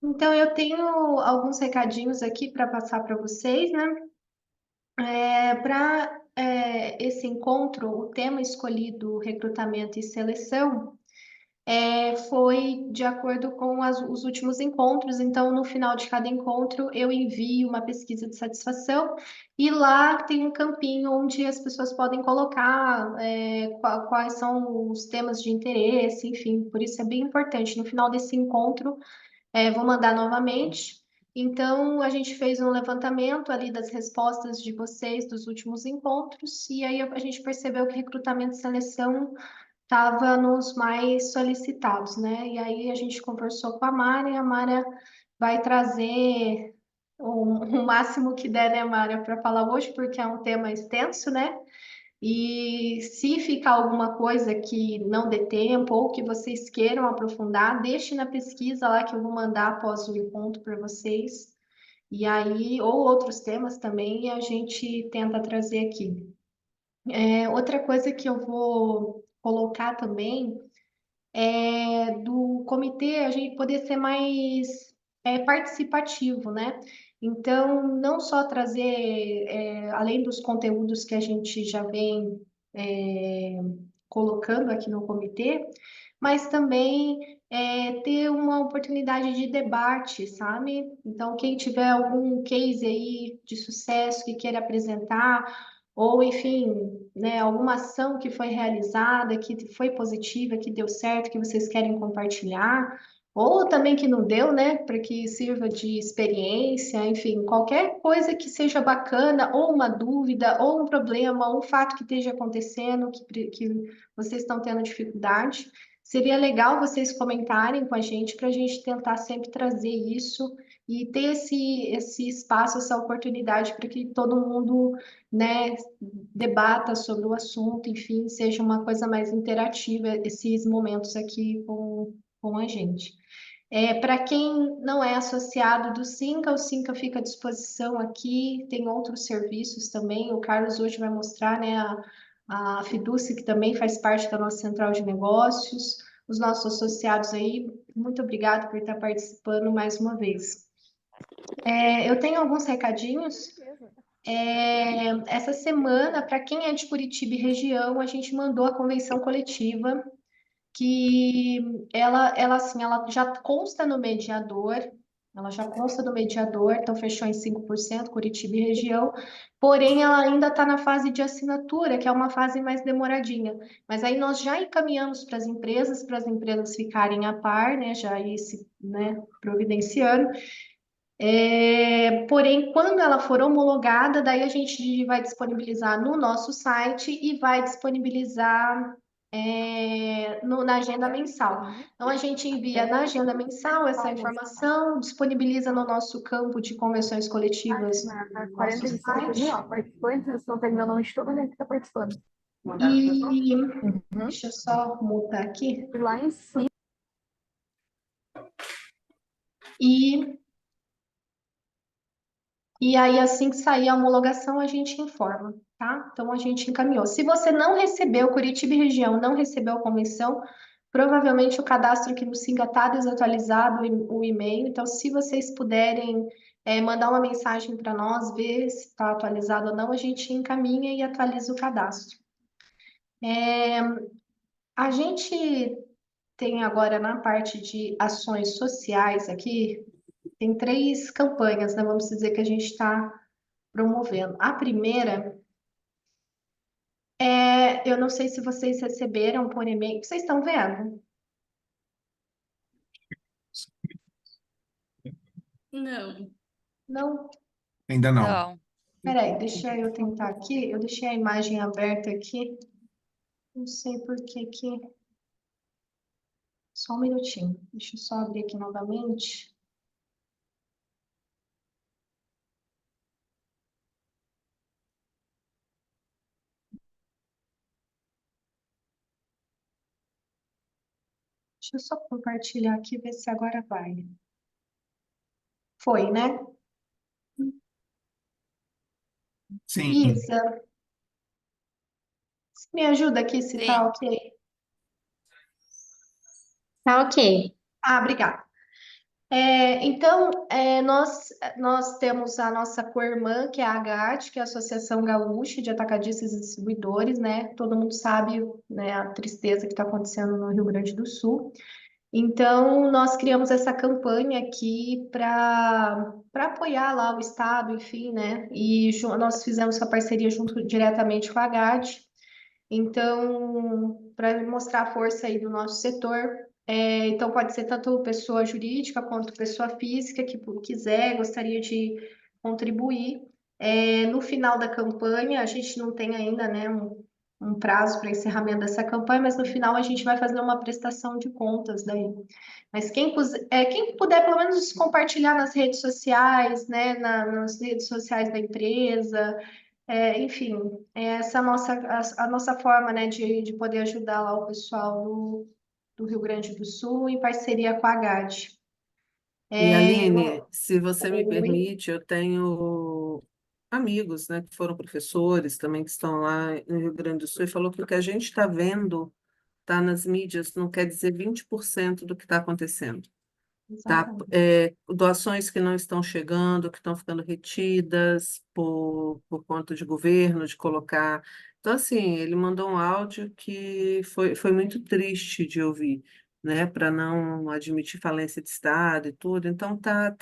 Então, eu tenho alguns recadinhos aqui para passar para vocês, né? Para esse encontro, o tema escolhido, recrutamento e seleção, foi de acordo com os últimos encontros. Então, no final de cada encontro, eu envio uma pesquisa de satisfação e lá tem um campinho onde as pessoas podem colocar quais são os temas de interesse, enfim. Por isso é bem importante. No final desse encontro, vou mandar novamente. Então, a gente fez um levantamento ali das respostas de vocês dos últimos encontros, e aí a gente percebeu que recrutamento e seleção estava nos mais solicitados, né? E aí a gente conversou com a Mara vai trazer o máximo que der, né, Mara, para falar hoje, porque é um tema extenso, né? E se ficar alguma coisa que não dê tempo ou que vocês queiram aprofundar, deixe na pesquisa lá que eu vou mandar após o encontro para vocês. E aí, ou outros temas também, e a gente tenta trazer aqui. Outra coisa que eu vou colocar também do comitê a gente poder ser mais participativo, né? Então, não só trazer, além dos conteúdos que a gente já vem colocando aqui no comitê, mas também ter uma oportunidade de debate, sabe? Então, quem tiver algum case aí de sucesso que queira apresentar, ou enfim, né, alguma ação que foi realizada, que foi positiva, que deu certo, que vocês querem compartilhar, ou também que não deu, né, para que sirva de experiência, enfim, qualquer coisa que seja bacana, ou uma dúvida, ou um problema, ou um fato que esteja acontecendo, que vocês estão tendo dificuldade. Seria legal vocês comentarem com a gente para a gente tentar sempre trazer isso e ter esse espaço, essa oportunidade para que todo mundo, né, debata sobre o assunto, enfim, seja uma coisa mais interativa esses momentos aqui com a gente. Para quem não é associado do Cinca, o Cinca fica à disposição aqui, tem outros serviços também. O Carlos hoje vai mostrar, né, a Fiducia, que também faz parte da nossa central de negócios. Os nossos associados aí, muito obrigado por estar participando mais uma vez. Eu tenho alguns Com recadinhos. certeza. Essa semana, para quem é de Curitiba e região, a gente mandou a convenção coletiva que assim, ela já consta no mediador, ela já consta do mediador, então fechou em 5% Curitiba e região, porém ela ainda está na fase de assinatura, que é uma fase mais demoradinha. Mas aí nós já encaminhamos para as empresas ficarem a par, né, já ir se, né, providenciando. Porém, quando ela for homologada, daí a gente vai disponibilizar no nosso site e vai disponibilizar na agenda mensal. Uhum. Então, a gente envia na agenda mensal essa informação, disponibiliza no nosso campo de convenções coletivas A no nosso 45 site. mil, ó, participantes, eu estou terminando, não estou, mas ele está participando. E Uhum. deixa eu só mutar aqui. E lá em cima, E E aí, assim que sair a homologação, a gente informa, tá? Então, a gente encaminhou. Se você não recebeu, Curitiba e região não recebeu a convenção, provavelmente o cadastro aqui no Singa está desatualizado, o e-mail. Então, se vocês puderem mandar uma mensagem para nós, ver se está atualizado ou não, a gente encaminha e atualiza o cadastro. A gente tem agora na parte de ações sociais aqui, tem três campanhas, né? Vamos dizer que a gente está promovendo. A primeira eu não sei se vocês receberam por e-mail. Vocês estão vendo? Não. Não? Ainda não. Não. Peraí, deixa eu tentar aqui. Eu deixei a imagem aberta aqui. Não sei por que que. Só um minutinho. Deixa eu só abrir aqui novamente. Deixa eu só compartilhar aqui e ver se agora vai. Foi, né? Sim. Isa, você me ajuda aqui se tá Sim. ok? Tá ok. Ah, obrigada. Então, nós temos a nossa co-irmã, que é a AGAT, que é a Associação Gaúcha de Atacadistas e Distribuidores, né? Todo mundo sabe, né, a tristeza que está acontecendo no Rio Grande do Sul. Então, nós criamos essa campanha aqui para apoiar lá o Estado, enfim, né? E nós fizemos essa parceria junto diretamente com a AGAT. Então, para mostrar a força aí do nosso setor, então pode ser tanto pessoa jurídica quanto pessoa física que quiser, gostaria de contribuir. No final da campanha, a gente não tem ainda, né, um prazo para encerramento dessa campanha, mas no final a gente vai fazer uma prestação de contas daí. Mas quem puder, pelo menos compartilhar nas redes sociais, né, nas redes sociais da empresa, enfim, essa é a nossa forma, né, de poder ajudar lá o pessoal do Rio Grande do Sul em parceria com a GAD. E Aline, se você me Oi, permite, eu tenho amigos, né, que foram professores também que estão lá no Rio Grande do Sul e falou que o que a gente está vendo está nas mídias não quer dizer 20% do que está acontecendo. Tá? exatamente. Doações que não estão chegando, que estão ficando retidas por conta de governo, de colocar. Então, assim, ele mandou um áudio que foi muito triste de ouvir, né? Para não admitir falência de Estado e tudo. Então, tá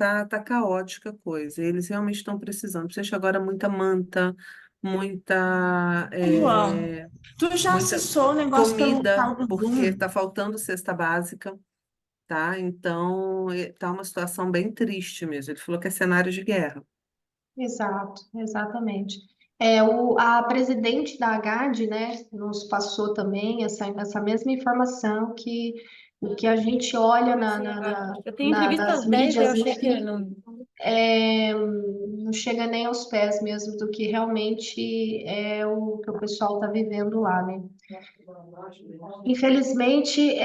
caótica a coisa. Eles realmente estão precisando. Precisa agora muita manta, muita, João, é, tu já muita acessou o negócio pelo comida, tal do porque Zoom? está faltando cesta básica, tá? Então, tá uma situação bem triste mesmo. Ele falou que é cenário de guerra. Exato, exatamente. A presidente da AGAD, né, nos passou também essa mesma informação que o que a gente olha Eu tenho entrevista nas às 10, eu mídias, achei que enfim, não. não chega nem aos pés mesmo do que realmente é o que o pessoal está vivendo lá, né? Infelizmente,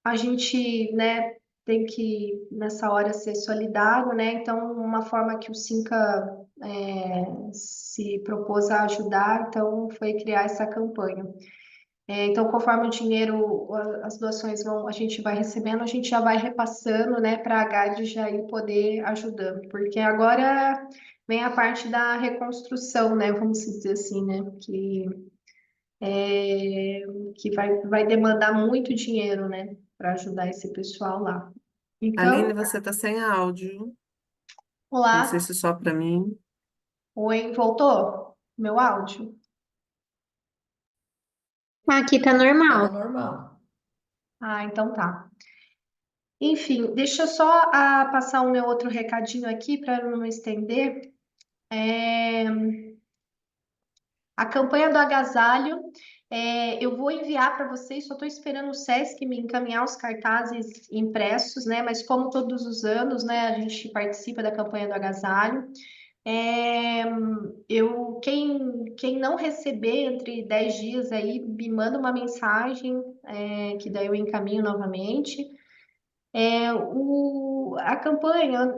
a gente, né, tem que, nessa hora, ser solidário, né? Então, uma forma que o Cinca se propôs a ajudar, então, foi criar essa campanha. Então, conforme o dinheiro, as doações vão, a gente vai recebendo, a gente já vai repassando, né, para a GAD já ir poder ajudando, porque agora vem a parte da reconstrução, né, vamos dizer assim, né, que vai demandar muito dinheiro, né, para ajudar esse pessoal lá. Aline, Então, você está sem áudio. Não sei olá, se só para mim. oi, voltou? Meu áudio? Aqui tá Tava normal. normal. Ah, então tá. Enfim, deixa eu só passar o meu outro recadinho aqui para não me estender. É, a campanha do agasalho, eu vou enviar para vocês, só estou esperando o Sesc me encaminhar os cartazes impressos, né? Mas como todos os anos, né, a gente participa da campanha do agasalho. É, quem não receber entre 10 dias aí, me manda uma mensagem, que daí eu encaminho novamente.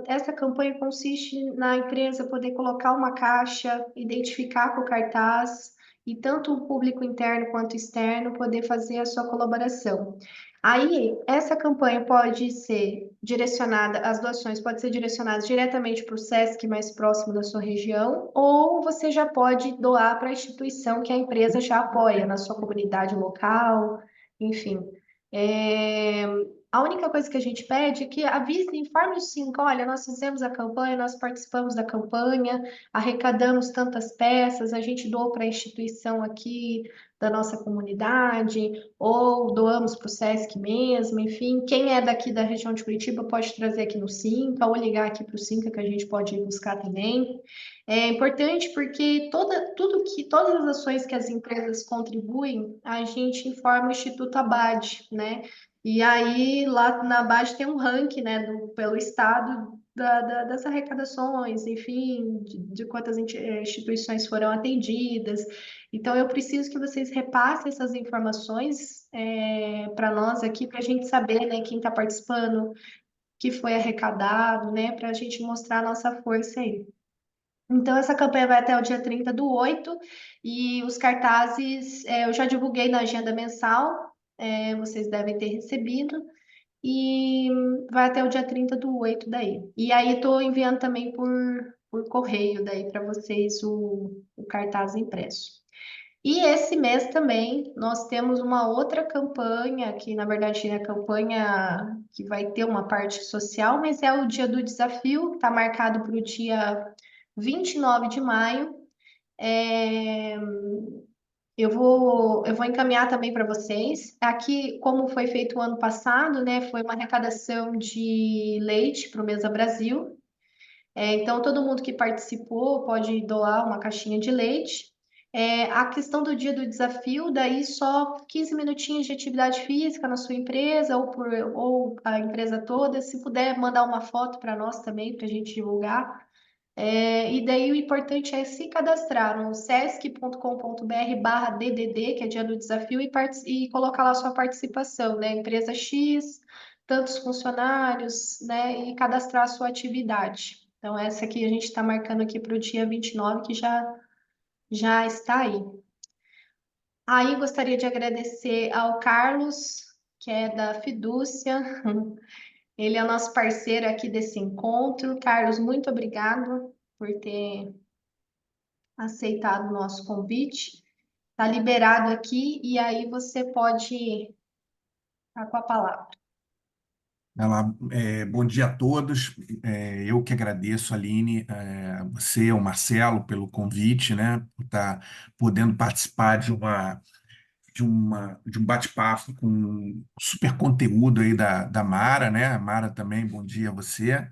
Essa campanha consiste na empresa poder colocar uma caixa, identificar com o cartaz e tanto o público interno quanto externo poder fazer a sua colaboração. Aí, essa campanha pode ser direcionada, as doações podem ser direcionadas diretamente para o SESC mais próximo da sua região, ou você já pode doar para a instituição que a empresa já apoia na sua comunidade local, enfim. É, a única coisa que a gente pede é que avise, informe o SINC, olha, nós fizemos a campanha, nós participamos da campanha, arrecadamos tantas peças, a gente doou para a instituição aqui da nossa comunidade, ou doamos para o SESC mesmo, enfim, quem é daqui da região de Curitiba pode trazer aqui no SINCA, ou ligar aqui para o SINCA que a gente pode ir buscar também. É importante porque todas as ações que as empresas contribuem, a gente informa o Instituto Abade, né? E aí, lá na base tem um ranking, né, pelo estado das arrecadações, enfim, de quantas instituições foram atendidas. Então, eu preciso que vocês repassem essas informações para nós aqui, para a gente saber, né, quem está participando, que foi arrecadado, né, para a gente mostrar a nossa força aí. Então, essa campanha vai até o dia 30/8 e os cartazes eu já divulguei na agenda mensal, vocês devem ter recebido. e vai até o dia 30/8 daí. E aí estou enviando também por correio daí para vocês o cartaz impresso. E esse mês também nós temos uma outra campanha, que na verdade é a campanha que vai ter uma parte social, mas é o Dia do Desafio, está marcado para o dia 29 de maio. É, eu vou encaminhar também para vocês. Aqui, como foi feito o ano passado, né, foi uma arrecadação de leite para o Mesa Brasil. Então, todo mundo que participou pode doar uma caixinha de leite. A questão do dia do desafio, daí só 15 minutinhos de atividade física na sua empresa ou a empresa toda. Se puder mandar uma foto para nós também, para a gente divulgar. E daí o importante é se cadastrar no sesc.com.br/DDD, que é dia do desafio, e colocar lá sua participação, né? Empresa X, tantos funcionários, né? E cadastrar a sua atividade. Então, essa aqui a gente está marcando aqui para o dia 29, que já está aí. Aí gostaria de agradecer ao Carlos, que é da Fidúcia. Ele é o nosso parceiro aqui desse encontro. Carlos, muito obrigado por ter aceitado o nosso convite. Está liberado aqui e aí você pode estar com a palavra. Bom dia a todos. Eu que agradeço, Aline, você, o Marcelo, pelo convite, né, por estar podendo participar de um bate-papo com super conteúdo aí da Mara, né? A Mara também, bom dia a você.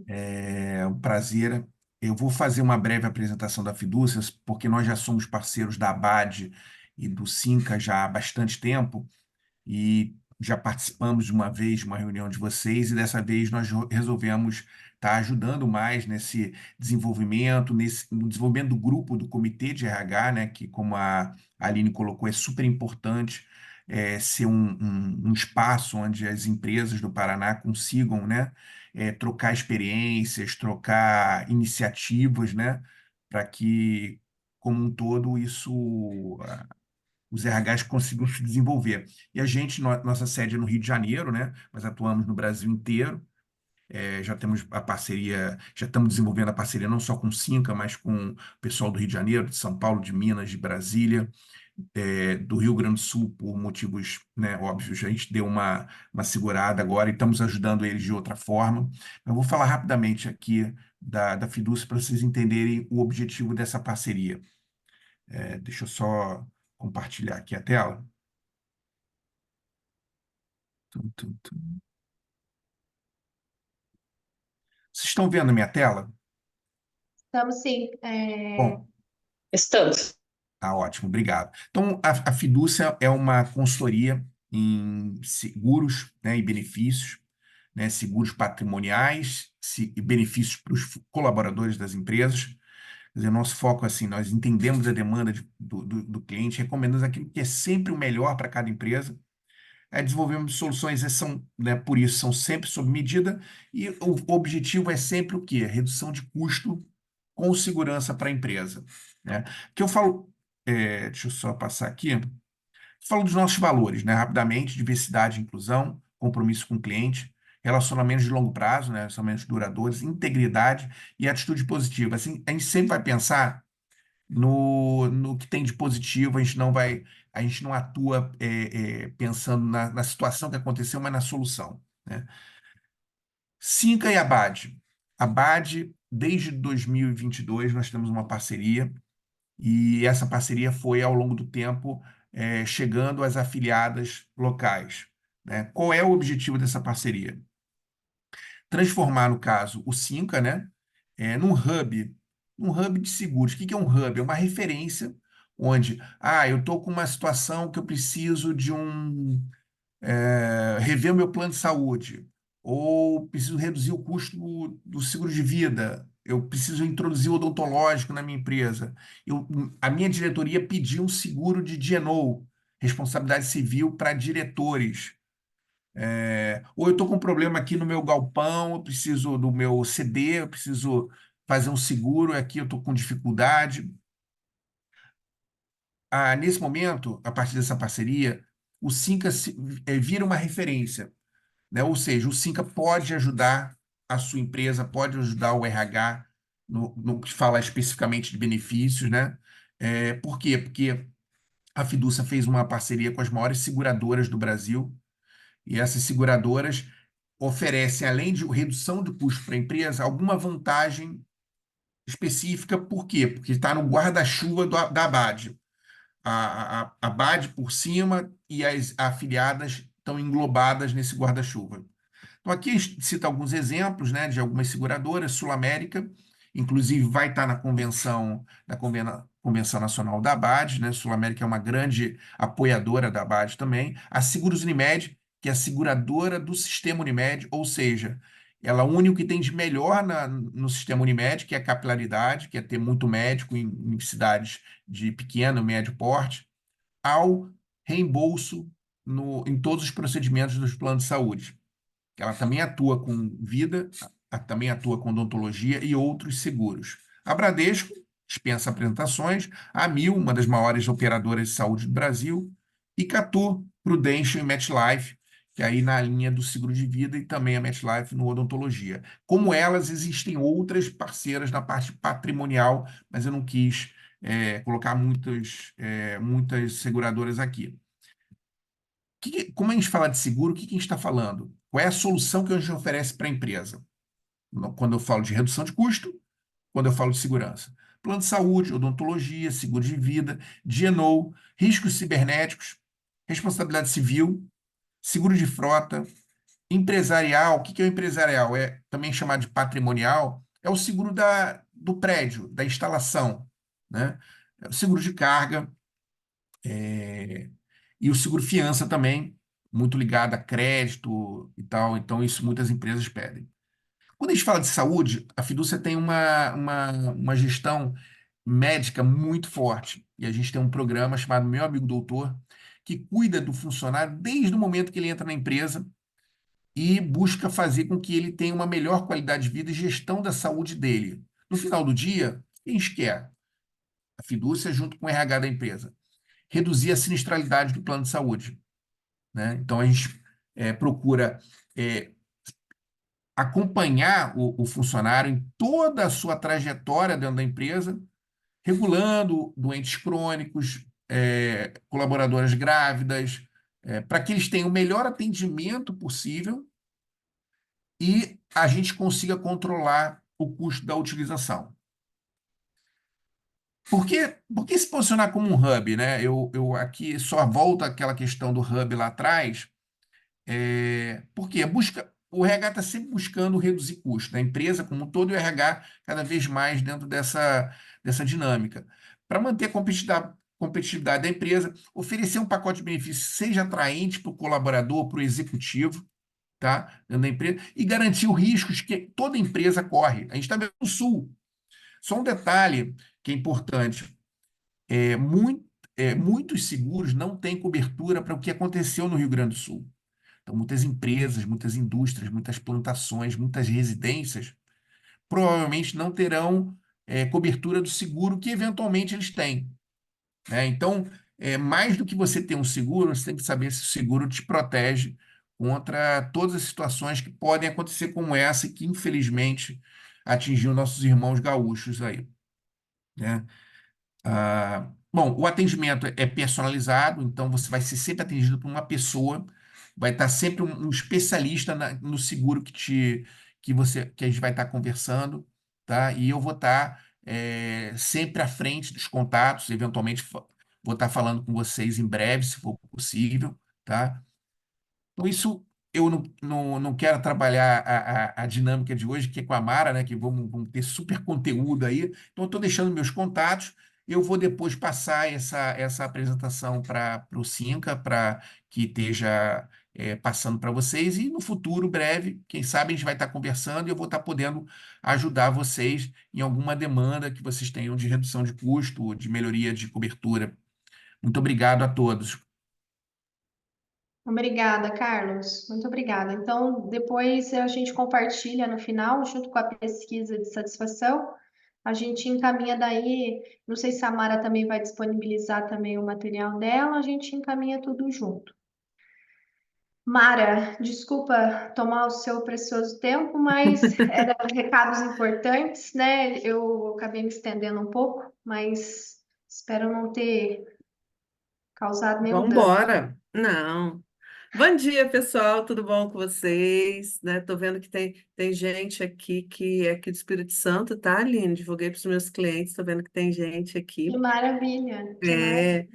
É um prazer. Eu vou fazer uma breve apresentação da Fidúcias, porque nós já somos parceiros da ABAD e do Sinca já há bastante tempo, e já participamos de uma vez de uma reunião de vocês, e dessa vez nós resolvemos estar ajudando mais nesse desenvolvimento, no desenvolvimento do grupo do Comitê de RH, né, que, como a Aline colocou, é super importante ser um espaço onde as empresas do Paraná consigam, né, trocar experiências, trocar iniciativas, né, para que, como um todo, os RHs consigam se desenvolver. E a gente, nossa sede é no Rio de Janeiro, né? Mas atuamos no Brasil inteiro. Já temos a parceria, já estamos desenvolvendo a parceria não só com o Sinca, mas com o pessoal do Rio de Janeiro, de São Paulo, de Minas, de Brasília, do Rio Grande do Sul, por motivos, né, óbvios. A gente deu uma segurada agora e estamos ajudando eles de outra forma. Eu vou falar rapidamente aqui da Fidúcia para vocês entenderem o objetivo dessa parceria. Deixa eu só compartilhar aqui a tela. Tum, tum, tum. Vocês estão vendo a minha tela? Estamos sim. Bom, Estamos. tá ótimo, obrigado. Então, a Fidúcia é uma consultoria em seguros, né, e benefícios, né, seguros patrimoniais e benefícios para os colaboradores das empresas. Quer dizer, nosso foco, assim, nós entendemos a demanda do cliente, recomendamos aquilo que é sempre o melhor para cada empresa. Desenvolvemos soluções, são, né, por isso, são sempre sob medida, e o objetivo é sempre o quê? Redução de custo com segurança para a empresa, né? Que eu falo, deixa eu só passar aqui, falo dos nossos valores, né, rapidamente: diversidade e inclusão, compromisso com o cliente, relacionamentos de longo prazo, né, relacionamentos duradouros, integridade e atitude positiva. Assim, a gente sempre vai pensar no que tem de positivo. A gente não atua pensando na situação que aconteceu, mas na solução, né? Sinca e Abade. Abade, desde 2022, nós temos uma parceria, e essa parceria foi, ao longo do tempo, chegando às afiliadas locais, né? Qual é o objetivo dessa parceria? Transformar, no caso, o Sinca, né, num hub de seguros. O que que é um hub? É uma referência onde, eu estou com uma situação que eu preciso rever o meu plano de saúde, ou preciso reduzir o custo do seguro de vida, eu preciso introduzir o odontológico na minha empresa. A minha diretoria pediu um seguro de D&O, responsabilidade civil, para diretores. Ou eu estou com um problema aqui no meu galpão, eu preciso do meu CD, eu preciso fazer um seguro, aqui eu estou com dificuldade. Nesse momento, a partir dessa parceria, o Sinca vira uma referência. né? Ou seja, o Sinca pode ajudar a sua empresa, pode ajudar o RH no que fala especificamente de benefícios, né? Por quê? Porque a Fiducia fez uma parceria com as maiores seguradoras do Brasil, e essas seguradoras oferecem, além de redução de custo para a empresa, alguma vantagem específica. Por quê? Porque está no guarda-chuva da ABAD. A ABAD por cima e as afiliadas estão englobadas nesse guarda-chuva. Então, aqui cita alguns exemplos, né, de algumas seguradoras. Sul América, inclusive, vai estar na convenção, Convenção Nacional da ABAD, né? Sul América é uma grande apoiadora da ABAD também. A Seguros Unimed, que é a seguradora do sistema Unimed, ou seja, ela une o que tem de melhor no sistema Unimed, que é a capilaridade, que é ter muito médico em cidades de pequeno e médio porte, ao reembolso em todos os procedimentos dos planos de saúde. Ela também atua com vida, também atua com odontologia e outros seguros. A Bradesco dispensa apresentações, a Amil, uma das maiores operadoras de saúde do Brasil, e Catu, Prudential e MetLife, que é aí na linha do seguro de vida, e também a MetLife no odontologia. Como elas, existem outras parceiras na parte patrimonial, mas eu não quis colocar muitas seguradoras aqui. Como a gente fala de seguro, o que a gente está falando? Qual é a solução que a gente oferece para a empresa? Quando eu falo de redução de custo, quando eu falo de segurança. Plano de saúde, odontologia, seguro de vida, D&O, riscos cibernéticos, responsabilidade civil, seguro de frota, empresarial. O que é o empresarial? É também chamado de patrimonial, é o seguro do prédio, da instalação, né? É o seguro de carga, e o seguro fiança também, muito ligado a crédito e tal. Então, isso muitas empresas pedem. Quando a gente fala de saúde, a Fiducia tem uma gestão médica muito forte. E a gente tem um programa chamado Meu Amigo Doutor, que cuida do funcionário desde o momento que ele entra na empresa e busca fazer com que ele tenha uma melhor qualidade de vida e gestão da saúde dele. No final do dia, o que a gente quer? A Fiducia, junto com o RH da empresa, reduzir a sinistralidade do plano de saúde, né? Então, a gente procura acompanhar o funcionário em toda a sua trajetória dentro da empresa, regulando doentes crônicos, colaboradoras grávidas, para que eles tenham o melhor atendimento possível e a gente consiga controlar o custo da utilização. Por que se posicionar como um hub, né? Eu aqui só volto àquela questão do hub lá atrás. Porque o RH está sempre buscando reduzir custos, da empresa como um todo, e o RH cada vez mais dentro dessa dinâmica. Para manter a competitividade da empresa, oferecer um pacote de benefícios que seja atraente para o colaborador, para o executivo, tá? Dentro da empresa, e garantir os riscos que toda empresa corre. A gente está vendo no Sul. Só um detalhe que é importante: é, muito, muitos seguros não têm cobertura para o que aconteceu no Rio Grande do Sul. Então, muitas empresas, muitas indústrias, muitas plantações, muitas residências provavelmente não terão cobertura do seguro que eventualmente eles têm, né? Então, mais do que você ter um seguro, você tem que saber se o seguro te protege contra todas as situações que podem acontecer, como essa, e que infelizmente atingiu nossos irmãos gaúchos aí, né? Bom, o atendimento é personalizado, então você vai ser sempre atendido por uma pessoa, vai estar sempre um especialista no seguro que a gente vai estar conversando, tá? E eu vou estar sempre à frente dos contatos, eventualmente vou estar falando com vocês em breve, se for possível, tá? Então, isso eu não quero trabalhar a dinâmica de hoje, que é com a Mara, né? Que vamos ter super conteúdo aí. Então, eu estou deixando meus contatos. Eu vou depois passar essa apresentação para o Cinca, para que esteja passando para vocês. E no futuro, breve, quem sabe a gente vai estar conversando e eu vou estar podendo ajudar vocês em alguma demanda que vocês tenham de redução de custo, de melhoria de cobertura. Muito obrigado a todos. Obrigada, Carlos. Muito obrigada. Então, depois a gente compartilha no final, junto com a pesquisa de satisfação. A gente encaminha daí, não sei se a Mara também vai disponibilizar também o material dela, a gente encaminha tudo junto. Mara, desculpa tomar o seu precioso tempo, mas eram recados importantes, né? Eu acabei me estendendo um pouco, mas espero não ter causado nenhum Vamos dano. embora. Não. Bom dia, pessoal. Tudo bom com vocês? Né? Tô vendo que tem gente aqui que é aqui do Espírito Santo, tá, Aline? Divulguei para os meus clientes. Tô vendo que tem gente Que aqui. maravilha, que maravilha. É,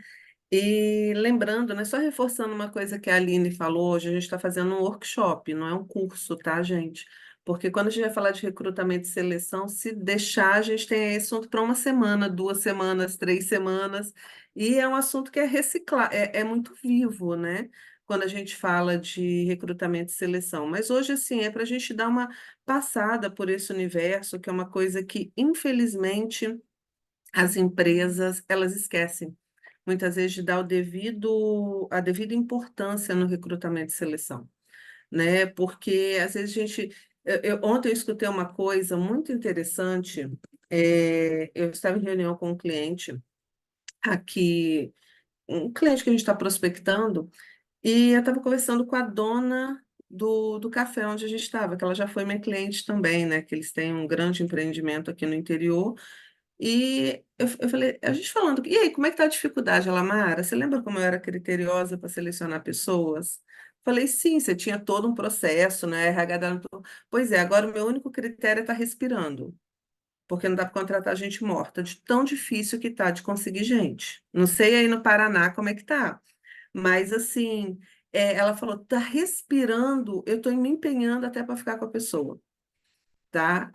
e lembrando, né, só reforçando uma coisa que a Aline falou, hoje a gente está fazendo um workshop, não é um curso, tá, gente? Porque quando a gente vai falar de recrutamento e seleção, se deixar, a gente tem esse assunto para uma semana, 2 semanas, 3 semanas, e é um assunto que é reciclar, é muito vivo, né? Quando a gente fala de recrutamento e seleção. Mas hoje, assim, é para a gente dar uma passada por esse universo, que é uma coisa que, infelizmente, as empresas, elas esquecem muitas vezes de dar a devida importância no recrutamento e seleção, né? Porque às vezes a gente, ontem eu escutei uma coisa muito interessante. Eu estava em reunião com um cliente aqui, um cliente que a gente está prospectando, e eu estava conversando com a dona do café onde a gente estava, que ela já foi minha cliente também, né? Que eles têm um grande empreendimento aqui no interior. E eu falei, a gente falando, e aí, como é que tá a dificuldade, Lamara? Você lembra como eu era criteriosa para selecionar pessoas? Falei, sim, você tinha todo um processo, né? RH dando Pois é, agora o meu único critério é estar respirando, porque não dá para contratar gente morta, de tão difícil que tá de conseguir gente. Não sei aí no Paraná como é que tá, mas assim, ela falou, tá respirando, eu estou me empenhando até para ficar com a pessoa, tá?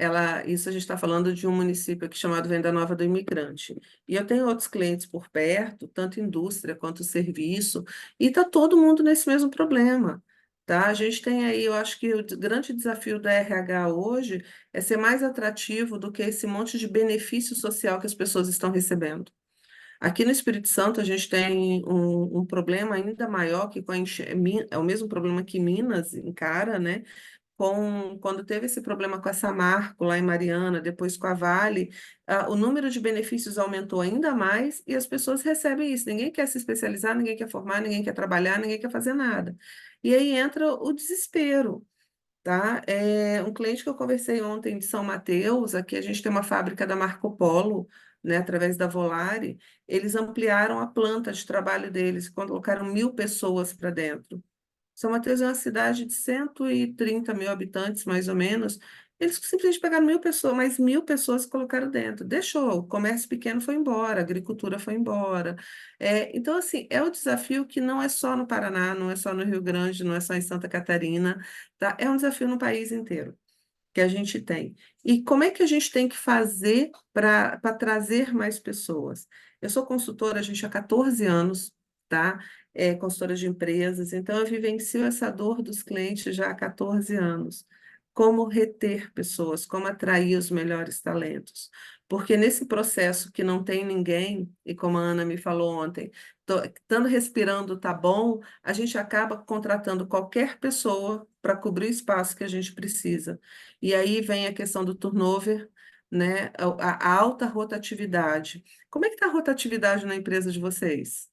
Isso a gente está falando de um município aqui chamado Venda Nova do Imigrante. E eu tenho outros clientes por perto, tanto indústria quanto serviço, e está todo mundo nesse mesmo problema. Tá? A gente tem aí, eu acho que o grande desafio da RH hoje é ser mais atrativo do que esse monte de benefício social que as pessoas estão recebendo. Aqui no Espírito Santo, a gente tem um problema ainda maior que é o mesmo problema que Minas encara, né? Quando teve esse problema com a Samarco lá em Mariana, depois com a Vale, o número de benefícios aumentou ainda mais e as pessoas recebem isso. Ninguém quer se especializar, ninguém quer formar, ninguém quer trabalhar, ninguém quer fazer nada. E aí entra o desespero, tá? Um cliente que eu conversei ontem de São Mateus, aqui a gente tem uma fábrica da Marco Polo, né, através da Volare, eles ampliaram a planta de trabalho deles, colocaram 1.000 pessoas para dentro. São Mateus é uma cidade de 130 mil habitantes, mais ou menos. Eles simplesmente pegaram 1.000 pessoas, mais 1.000 pessoas colocaram dentro. Deixou, o comércio pequeno foi embora, a agricultura foi embora. Então, assim, é o desafio que não é só no Paraná, não é só no Rio Grande, não é só em Santa Catarina, tá? É um desafio no país inteiro que a gente tem. E como é que a gente tem que fazer para trazer mais pessoas? Eu sou consultora, a gente, há 14 anos, tá? Consultora de empresas, então eu vivencio essa dor dos clientes já há 14 anos. Como reter pessoas, como atrair os melhores talentos. Porque nesse processo que não tem ninguém, e como a Ana me falou ontem, estando respirando tá bom, a gente acaba contratando qualquer pessoa para cobrir o espaço que a gente precisa. E aí vem a questão do turnover, né? A alta rotatividade. Como é que está a rotatividade na empresa de vocês?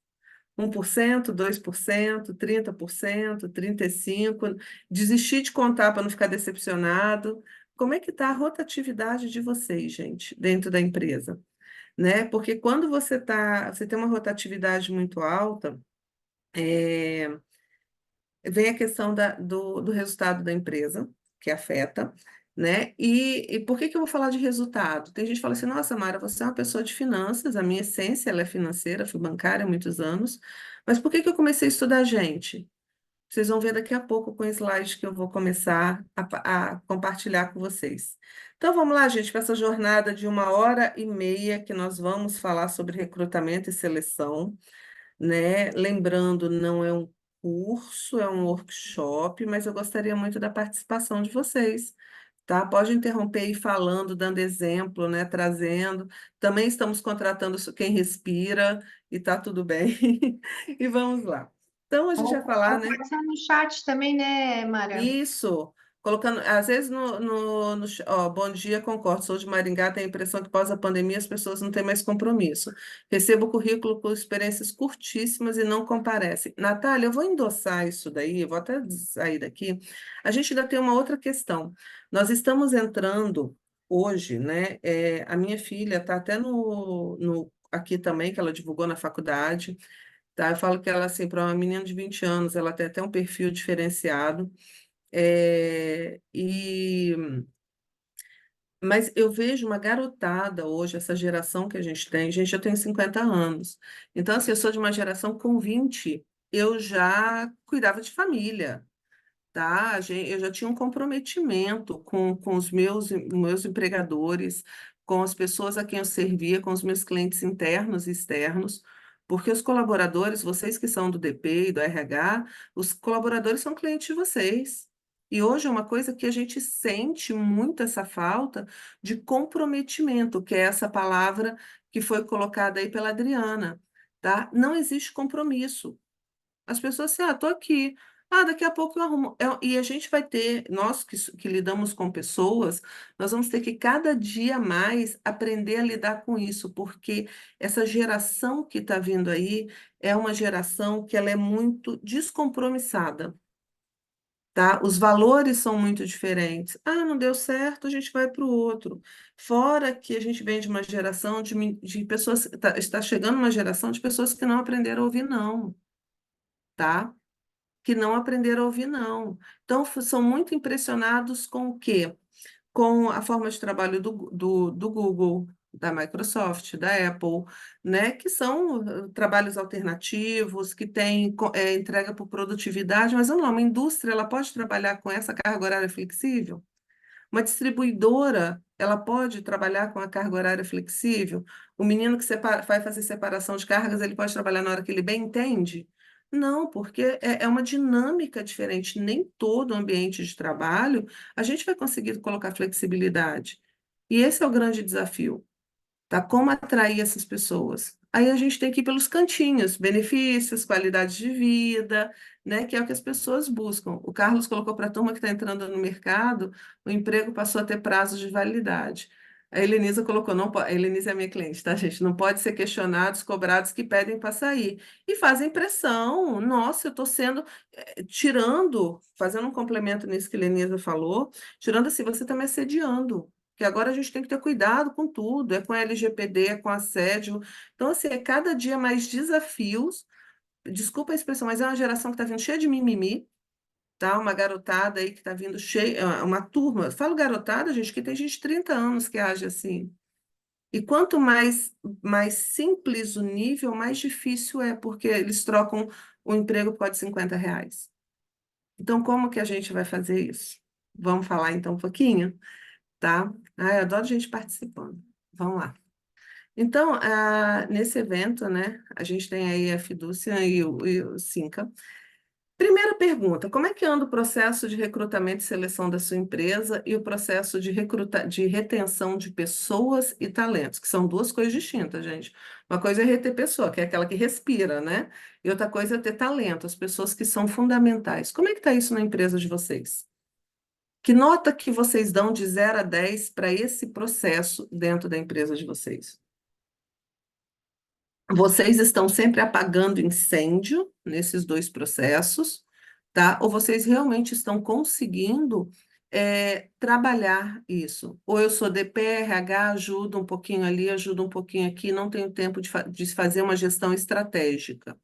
1%, 2%, 30%, 35%? Desistir de contar para não ficar decepcionado. Como é que está a rotatividade de vocês, gente, dentro da empresa? Né? Porque quando você tem uma rotatividade muito alta, é, vem a questão do resultado da empresa, que afeta, né? E por que que eu vou falar de resultado? Tem gente que fala assim, nossa, Mara, você é uma pessoa de finanças, a minha essência ela é financeira, fui bancária há muitos anos, mas por que que eu comecei a estudar gente? Vocês vão ver daqui a pouco com o slide que eu vou começar a compartilhar com vocês. Então vamos lá, gente, para essa jornada de 1h30 que nós vamos falar sobre recrutamento e seleção, né? Lembrando, não é um curso, é um workshop, mas eu gostaria muito da participação de vocês, tá? Pode interromper aí falando, dando exemplo, né? Trazendo. Também estamos contratando quem respira e tá tudo bem. E vamos lá. Então, a gente vai falar, Ou né? pode ser no chat também, né, Mara? Isso. colocando, às vezes ó, bom dia, concordo, sou de Maringá, tenho a impressão que pós a pandemia as pessoas não têm mais compromisso. Recebo currículo com experiências curtíssimas e não comparecem. Natália, eu vou endossar isso daí, eu vou até sair daqui. A gente ainda tem uma outra questão. Nós estamos entrando hoje, né? A minha filha está até aqui também, que ela divulgou na faculdade, tá? Eu falo que ela, assim, para uma menina de 20 anos, ela tem até um perfil diferenciado. É, e, mas eu vejo uma garotada hoje, essa geração que a gente tem, gente, eu tenho 50 anos. Então, assim, eu sou de uma geração com 20, eu já cuidava de família, tá? Eu já tinha um comprometimento com os meus empregadores, com as pessoas a quem eu servia, com os meus clientes internos e externos, porque os colaboradores, vocês que são do DP e do RH, os colaboradores são clientes de vocês. E hoje é uma coisa que a gente sente muito essa falta de comprometimento, que é essa palavra que foi colocada aí pela Adriana, tá? Não existe compromisso. As pessoas assim, tô aqui. Daqui a pouco eu arrumo. E a gente vai ter, nós que lidamos com pessoas, nós vamos ter que cada dia mais aprender a lidar com isso, porque essa geração que está vindo aí é uma geração que ela é muito descompromissada, tá? Os valores são muito diferentes. Não deu certo, a gente vai para o outro. Fora que a gente vem de uma geração de pessoas, está chegando uma geração de pessoas que não aprenderam a ouvir não, tá? Que não aprenderam a ouvir, não. Então, são muito impressionados com o quê? Com a forma de trabalho do Google, da Microsoft, da Apple, né? Que são trabalhos alternativos, que têm entrega por produtividade, mas vamos lá, uma indústria ela pode trabalhar com essa carga horária flexível? Uma distribuidora, ela pode trabalhar com a carga horária flexível? O menino que vai fazer separação de cargas, ele pode trabalhar na hora que ele bem entende? Não, porque é uma dinâmica diferente. Nem todo ambiente de trabalho a gente vai conseguir colocar flexibilidade. E esse é o grande desafio, tá? Como atrair essas pessoas? Aí a gente tem que ir pelos cantinhos, benefícios, qualidade de vida, né? Que é o que as pessoas buscam. O Carlos colocou para a turma que está entrando no mercado, o emprego passou a ter prazo de validade. A Helenisa colocou, não pode, a Helenisa é minha cliente, tá, gente? Não pode ser questionados, cobrados que pedem para sair. E fazem pressão. Nossa, eu estou sendo, tirando, fazendo um complemento nisso que a Helenisa falou, tirando assim, você está me assediando, que agora a gente tem que ter cuidado com tudo, é com LGPD, é com assédio. Então, assim, é cada dia mais desafios. Desculpa a expressão, mas é uma geração que está vindo cheia de mimimi, tá? Uma garotada aí que está vindo cheia, uma turma. Falo garotada, gente, que tem gente de 30 anos que age assim. E quanto mais simples o nível, mais difícil é, porque eles trocam o emprego por R$ 50. Então, como que a gente vai fazer isso? Vamos falar então um pouquinho? Tá? Eu adoro gente participando. Vamos lá. Então, nesse evento, né, a gente tem aí a Fidúcia e o Cinca. Primeira pergunta, como é que anda o processo de recrutamento e seleção da sua empresa e o processo de retenção de pessoas e talentos, que são duas coisas distintas, gente. Uma coisa é reter pessoa, que é aquela que respira, né? E outra coisa é ter talento, as pessoas que são fundamentais. Como é que está isso na empresa de vocês? Que nota que vocês dão de 0 a 10 para esse processo dentro da empresa de vocês? Vocês estão sempre apagando incêndio nesses dois processos, tá? Ou vocês realmente estão conseguindo trabalhar isso? Ou eu sou DP, RH, ajudo um pouquinho ali, ajudo um pouquinho aqui, não tenho tempo de fazer uma gestão estratégica.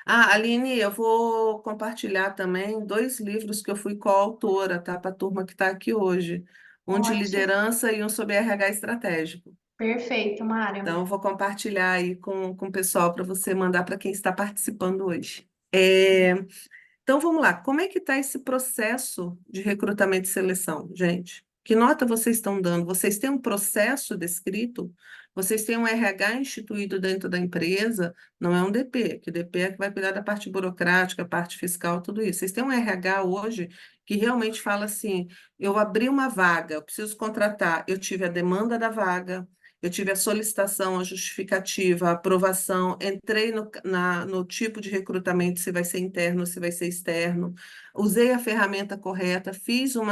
Aline, eu vou compartilhar também 2 livros que eu fui coautora, tá? Para a turma que está aqui hoje. Um de Ótimo. liderança e um sobre RH estratégico. Perfeito, Mário. Então, eu vou compartilhar aí com o pessoal para você mandar para quem está participando hoje. Então, vamos lá. Como é que está esse processo de recrutamento e seleção, gente? Que nota vocês estão dando? Vocês têm um processo descrito? Vocês têm um RH instituído dentro da empresa? Não é um DP, que o DP é que vai cuidar da parte burocrática, parte fiscal, tudo isso. Vocês têm um RH hoje que realmente fala assim, eu abri uma vaga, eu preciso contratar, eu tive a demanda da vaga, eu tive a solicitação, a justificativa, a aprovação, entrei no tipo de recrutamento, se vai ser interno, se vai ser externo, usei a ferramenta correta, fiz ó,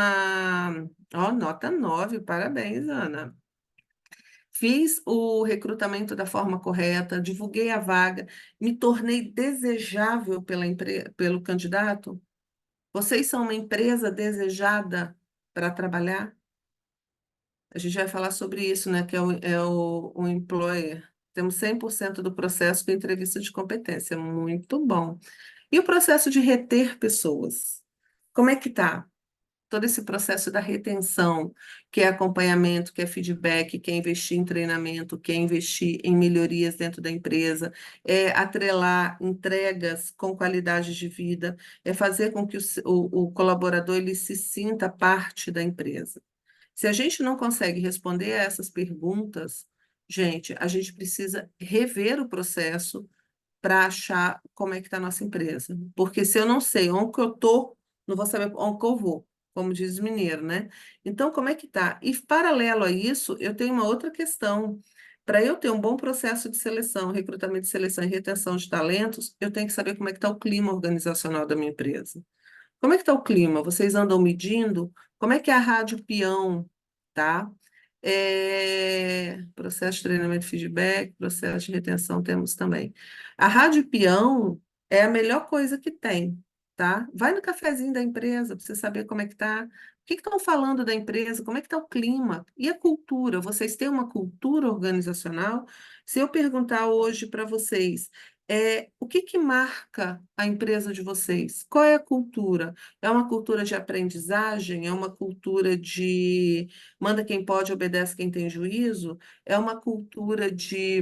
nota 9, parabéns, Ana. Fiz o recrutamento da forma correta, divulguei a vaga, me tornei desejável pelo candidato. Vocês são uma empresa desejada para trabalhar? A gente vai falar sobre isso, né? Que é o employer. Temos 100% do processo de entrevista de competência. Muito bom. E o processo de reter pessoas? Como é que tá? Todo esse processo da retenção, que é acompanhamento, que é feedback, que é investir em treinamento, que é investir em melhorias dentro da empresa, é atrelar entregas com qualidade de vida, é fazer com que o colaborador ele se sinta parte da empresa. Se a gente não consegue responder a essas perguntas, gente, a gente precisa rever o processo para achar como é que está a nossa empresa. Porque se eu não sei onde que eu estou, não vou saber onde que eu vou, como diz o mineiro, né? Então, como é que está? E paralelo a isso, eu tenho uma outra questão. Para eu ter um bom processo de seleção, recrutamento de seleção e retenção de talentos, eu tenho que saber como é que está o clima organizacional da minha empresa. Como é que está o clima? Vocês andam medindo? Como é que é a rádio peão, tá? Processo de treinamento e feedback, processo de retenção temos também. A rádio peão é a melhor coisa que tem, tá? Vai no cafezinho da empresa para você saber como é que tá. O que estão falando da empresa? Como é que está o clima? E a cultura? Vocês têm uma cultura organizacional? Se eu perguntar hoje para vocês, o que que marca a empresa de vocês? Qual é a cultura? É uma cultura de aprendizagem? É uma cultura de manda quem pode, obedece quem tem juízo? É uma cultura que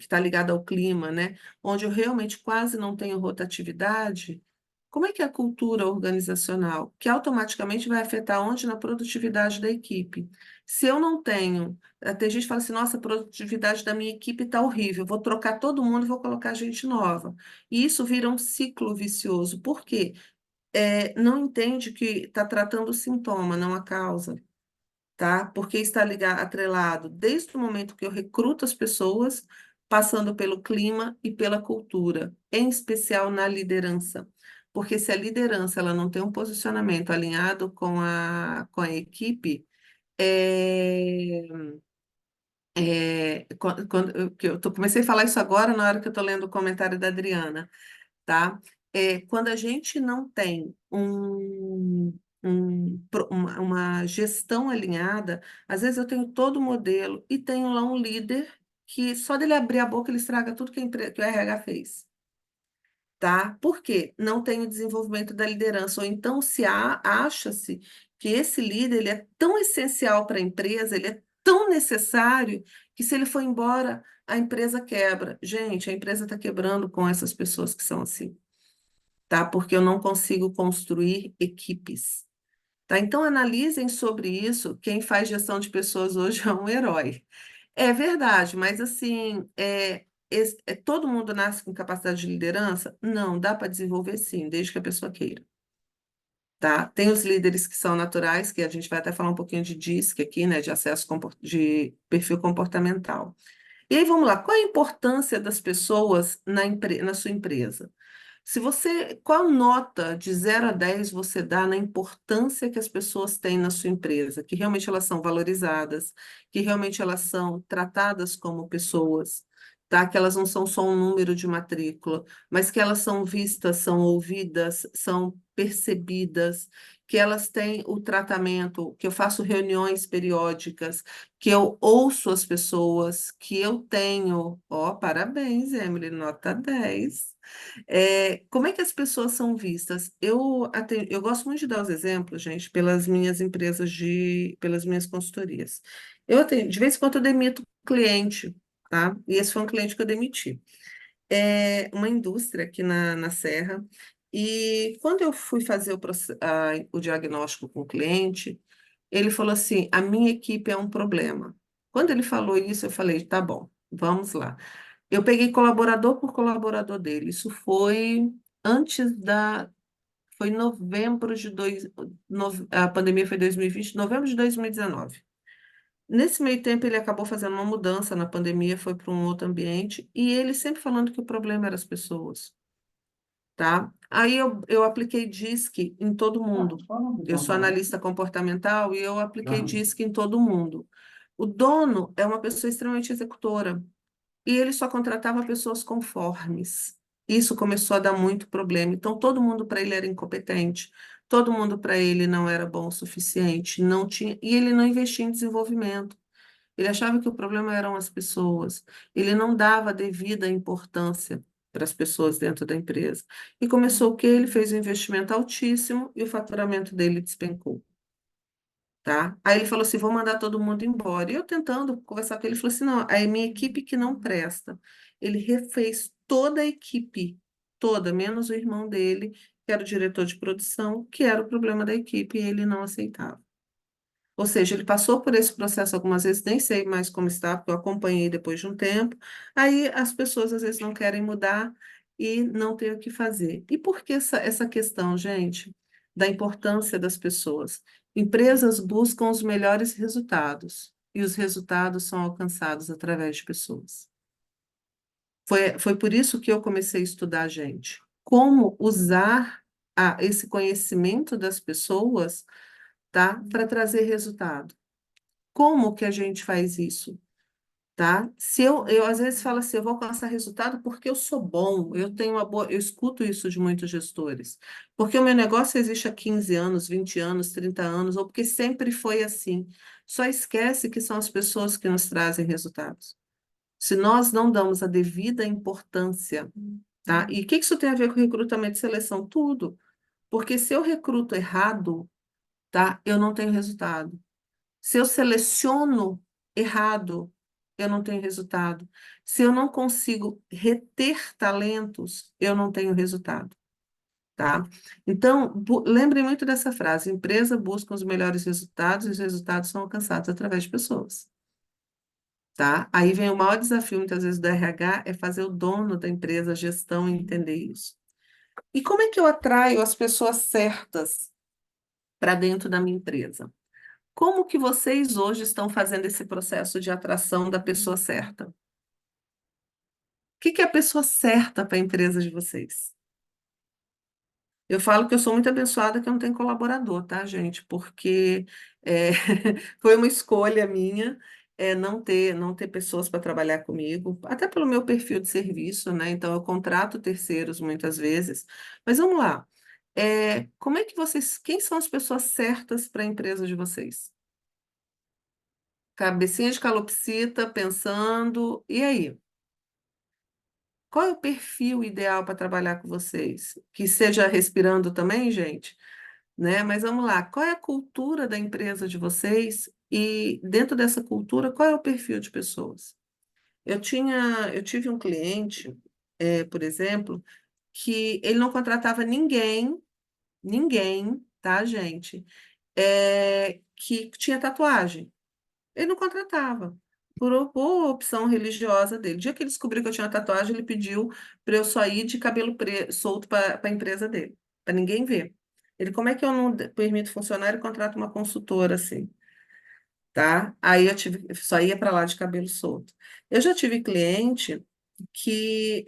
está ligada ao clima, né? Onde eu realmente quase não tenho rotatividade? Como é que é a cultura organizacional? Que automaticamente vai afetar onde? Na produtividade da equipe. Se eu não tenho, tem gente que fala assim, nossa, a produtividade da minha equipe está horrível, vou trocar todo mundo e vou colocar gente nova. E isso vira um ciclo vicioso. Por quê? Não entende que está tratando o sintoma, não a causa, tá? Porque está atrelado desde o momento que eu recruto as pessoas, passando pelo clima e pela cultura, em especial na liderança. Porque se a liderança ela não tem um posicionamento alinhado com a equipe, é, comecei a falar isso agora na hora que eu estou lendo o comentário da Adriana, tá? Quando a gente não tem uma gestão alinhada, às vezes eu tenho todo o modelo e tenho lá um líder que só dele abrir a boca ele estraga tudo que o RH fez, tá? Por quê? Não tem o desenvolvimento da liderança, ou então acha-se que esse líder ele é tão essencial para a empresa, ele é tão necessário que se ele for embora, a empresa quebra. Gente, a empresa está quebrando com essas pessoas que são assim, tá? Porque eu não consigo construir equipes, tá? Então analisem sobre isso. Quem faz gestão de pessoas hoje é um herói. É verdade, mas assim, todo mundo nasce com capacidade de liderança? Não, dá para desenvolver sim, desde que a pessoa queira, tá? Tem os líderes que são naturais, que a gente vai até falar um pouquinho de DISC aqui, né? De acesso de perfil comportamental. E aí vamos lá, qual a importância das pessoas na sua empresa? Qual nota de 0 a 10 você dá na importância que as pessoas têm na sua empresa? Que realmente elas são valorizadas, que realmente elas são tratadas como pessoas, tá? Que elas não são só um número de matrícula, mas que elas são vistas, são ouvidas, são percebidas, que elas têm o tratamento, que eu faço reuniões periódicas, que eu ouço as pessoas, que eu tenho, ó, parabéns, Emily, nota 10. Como é que as pessoas são vistas? Eu gosto muito de dar os exemplos, gente, pelas minhas empresas, pelas minhas consultorias. De vez em quando eu demito cliente, tá? E esse foi um cliente que eu demiti. É uma indústria aqui na Serra, e quando eu fui fazer o diagnóstico com o cliente, ele falou assim: a minha equipe é um problema. Quando ele falou isso, eu falei: tá bom, vamos lá. Eu peguei colaborador por colaborador dele. Isso foi antes da. Foi em novembro de. A pandemia foi 2020, novembro de 2019. Nesse meio tempo, ele acabou fazendo uma mudança na pandemia, foi para um outro ambiente, e ele sempre falando que o problema eram as pessoas, tá? Aí eu apliquei DISC em todo mundo. Eu sou analista comportamental e eu apliquei DISC em todo mundo. O dono é uma pessoa extremamente executora e ele só contratava pessoas conformes. Isso começou a dar muito problema. Então, todo mundo para ele era incompetente, todo mundo para ele não era bom o suficiente, não tinha, e ele não investia em desenvolvimento. Ele achava que o problema eram as pessoas. Ele não dava a devida importância para as pessoas dentro da empresa. E começou o quê? Ele fez um investimento altíssimo e o faturamento dele despencou, tá? Aí ele falou assim, vou mandar todo mundo embora. E eu tentando conversar com ele, ele falou assim, não, é a minha equipe que não presta. Ele refez toda a equipe, toda, menos o irmão dele, que era o diretor de produção, que era o problema da equipe, e ele não aceitava. Ou seja, ele passou por esse processo algumas vezes, nem sei mais como está, porque eu acompanhei depois de um tempo. Aí as pessoas às vezes não querem mudar e não tem o que fazer. E por que essa questão, gente, da importância das pessoas? Empresas buscam os melhores resultados e os resultados são alcançados através de pessoas. Foi por isso que eu comecei a estudar, gente, como usar esse conhecimento das pessoas, tá, para trazer resultado. Como que a gente faz isso, tá? Se eu às vezes falo assim, eu vou alcançar resultado porque eu sou bom, eu tenho uma boa, eu escuto isso de muitos gestores, porque o meu negócio existe há 15 anos, 20 anos, 30 anos, ou porque sempre foi assim. Só esquece que são as pessoas que nos trazem resultados. Se nós não damos a devida importância, tá? E o que isso tem a ver com recrutamento e seleção? Tudo. Porque se eu recruto errado, tá? Eu não tenho resultado. Se eu seleciono errado, eu não tenho resultado. Se eu não consigo reter talentos, eu não tenho resultado, tá? Então, lembre muito dessa frase: empresa busca os melhores resultados e os resultados são alcançados através de pessoas, tá? Aí vem o maior desafio, muitas vezes, do RH, é fazer o dono da empresa, a gestão, entender isso. E como é que eu atraio as pessoas certas para dentro da minha empresa? Como que vocês hoje estão fazendo esse processo de atração da pessoa certa? O que que é a pessoa certa para a empresa de vocês? Eu falo que eu sou muito abençoada que eu não tenho colaborador, tá, gente? Porque é, foi uma escolha minha não ter pessoas para trabalhar comigo, até pelo meu perfil de serviço, né? Então eu contrato terceiros muitas vezes. Mas vamos lá. Como é que vocês, quem são as pessoas certas para a empresa de vocês? Cabecinha de calopsita, pensando. E aí? Qual é o perfil ideal para trabalhar com vocês? Que seja respirando também, gente, né? Mas vamos lá. Qual é a cultura da empresa de vocês? E dentro dessa cultura, qual é o perfil de pessoas? Eu tive um cliente, por exemplo, que ele não contratava ninguém, tá, gente? Que tinha tatuagem. Ele não contratava, por opção religiosa dele. O dia que ele descobriu que eu tinha tatuagem, ele pediu para eu só ir de cabelo solto para a empresa dele, para ninguém ver. Ele, como é que eu não permito funcionário e contrato uma consultora assim, tá? Aí eu só ia para lá de cabelo solto. Eu já tive cliente que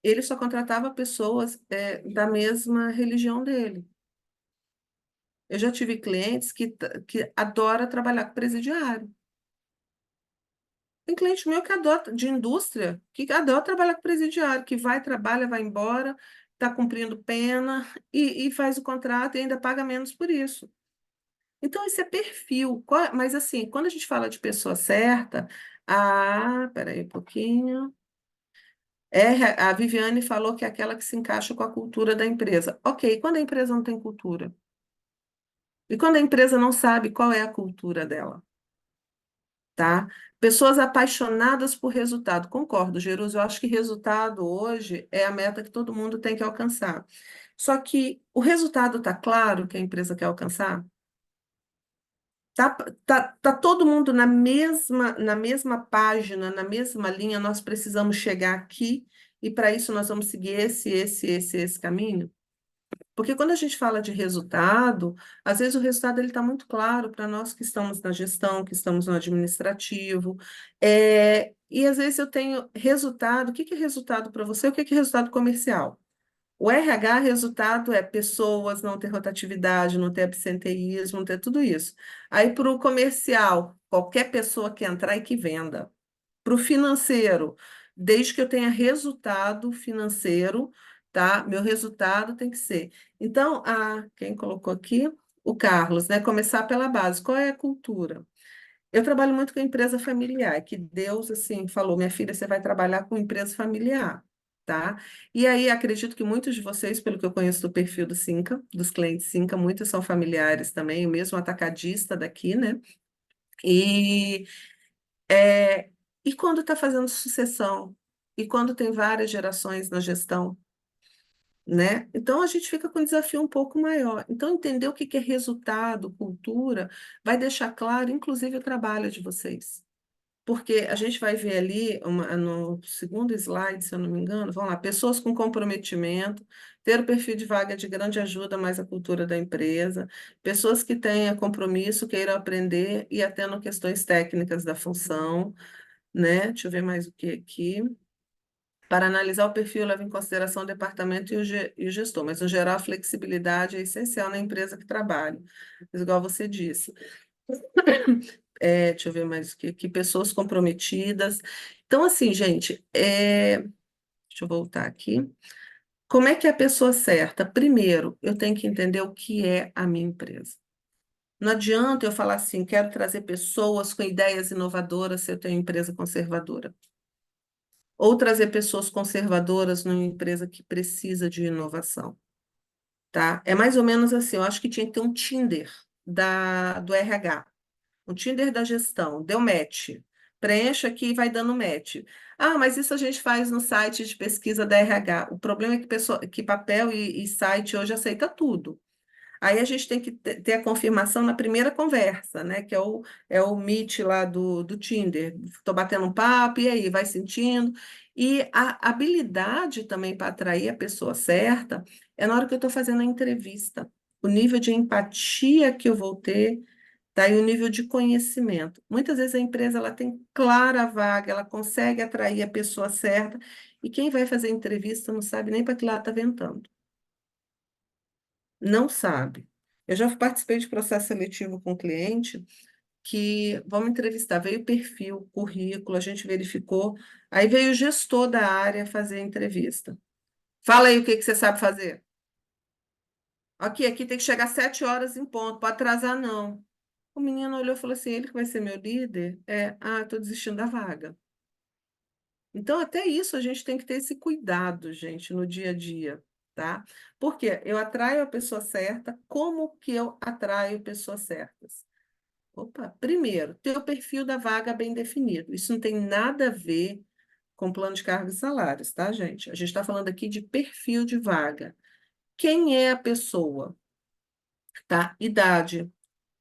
ele só contratava pessoas da mesma religião dele. Eu já tive clientes que adora trabalhar com presidiário. Tem cliente meu que adora, de indústria, que adora trabalhar com presidiário, que vai, trabalha, vai embora, está cumprindo pena e faz o contrato e ainda paga menos por isso. Então, esse é perfil. Mas, assim, quando a gente fala de pessoa certa, peraí um pouquinho. A Viviane falou que é aquela que se encaixa com a cultura da empresa. Ok, quando a empresa não tem cultura? E quando a empresa não sabe qual é a cultura dela? Tá? Pessoas apaixonadas por resultado. Concordo, Jerusa, eu acho que resultado hoje é a meta que todo mundo tem que alcançar. Só que o resultado está claro que a empresa quer alcançar? Tá todo mundo na mesma página, na mesma linha, nós precisamos chegar aqui e para isso nós vamos seguir esse caminho? Porque quando a gente fala de resultado, às vezes o resultado ele está muito claro para nós que estamos na gestão, que estamos no administrativo, e às vezes eu tenho resultado. O que que é resultado para você? O que que é resultado comercial? O RH, resultado é pessoas, não ter rotatividade, não ter absenteísmo, não ter tudo isso. Aí, para o comercial, qualquer pessoa que entrar e que venda. Para o financeiro, desde que eu tenha resultado financeiro, tá? Meu resultado tem que ser. Então, quem colocou aqui? O Carlos, né? Começar pela base. Qual é a cultura? Eu trabalho muito com empresa familiar, que Deus, assim, falou, minha filha, você vai trabalhar com empresa familiar, tá? E aí, acredito que muitos de vocês, pelo que eu conheço do perfil do Cinca, dos clientes Cinca, muitos são familiares também, o mesmo atacadista daqui, né? E, é, e quando está fazendo sucessão? E quando tem várias gerações na gestão? Né? Então a gente fica com um desafio um pouco maior. Então, entender o que que é resultado, cultura, vai deixar claro, inclusive, o trabalho de vocês. Porque a gente vai ver ali, no segundo slide, se eu não me engano, vamos lá, pessoas com comprometimento, ter o perfil de vaga de grande ajuda, mais a cultura da empresa, pessoas que tenham compromisso, queiram aprender e atendam questões técnicas da função, né? Deixa eu ver mais o que aqui. Para analisar o perfil, leva em consideração o departamento e o gestor, mas, no geral, a flexibilidade é essencial na empresa que trabalha, mas, igual você disse. Deixa eu ver mais o que pessoas comprometidas. Então, assim, gente, deixa eu voltar aqui. Como é que é a pessoa certa? Primeiro, eu tenho que entender o que é a minha empresa. Não adianta eu falar assim, quero trazer pessoas com ideias inovadoras se eu tenho empresa conservadora. Ou trazer pessoas conservadoras numa empresa que precisa de inovação, tá? É mais ou menos assim, eu acho que tinha que ter um Tinder do RH, um Tinder da gestão, deu match. Preencha aqui e vai dando match. Ah, mas isso a gente faz no site de pesquisa da RH. O problema é que papel e site hoje aceita tudo. Aí a gente tem que ter a confirmação na primeira conversa, né? Que é o Meet lá do Tinder. Estou batendo um papo, e aí, vai sentindo. E a habilidade também para atrair a pessoa certa é na hora que eu estou fazendo a entrevista. O nível de empatia que eu vou ter, tá? E o nível de conhecimento. Muitas vezes a empresa ela tem clara a vaga, ela consegue atrair a pessoa certa, e quem vai fazer a entrevista não sabe nem para que lado está ventando. Não sabe. Eu já participei de processo seletivo com cliente que, vamos entrevistar, veio perfil, currículo, a gente verificou, aí veio o gestor da área fazer a entrevista. Fala aí o que que você sabe fazer. Aqui tem que chegar 7 horas em ponto, pode atrasar não. O menino olhou e falou assim, ele que vai ser meu líder? Estou desistindo da vaga. Então, até isso a gente tem que ter esse cuidado, gente, no dia a dia, tá? Porque eu atraio a pessoa certa, como que eu atraio pessoas certas? Opa, primeiro, ter o perfil da vaga bem definido. Isso não tem nada a ver com plano de cargos e salários, tá, gente? A gente está falando aqui de perfil de vaga. Quem é a pessoa? Tá? Idade,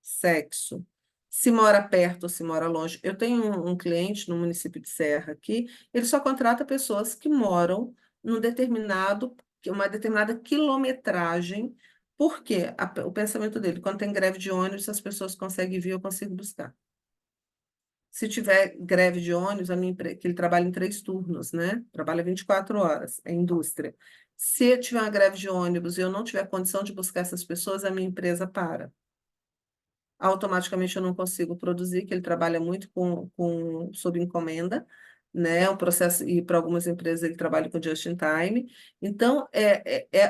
sexo, se mora perto ou se mora longe. Eu tenho um cliente no município de Serra aqui, ele só contrata pessoas que moram uma determinada quilometragem, porque o pensamento dele, quando tem greve de ônibus, as pessoas conseguem vir, eu consigo buscar. Se tiver greve de ônibus, que ele trabalha em 3 turnos, né? Trabalha 24 horas, é indústria. Se tiver uma greve de ônibus e eu não tiver condição de buscar essas pessoas, a minha empresa para. Automaticamente eu não consigo produzir, que ele trabalha muito sob encomenda, né? O processo, e para algumas empresas ele trabalha com just in time. Então,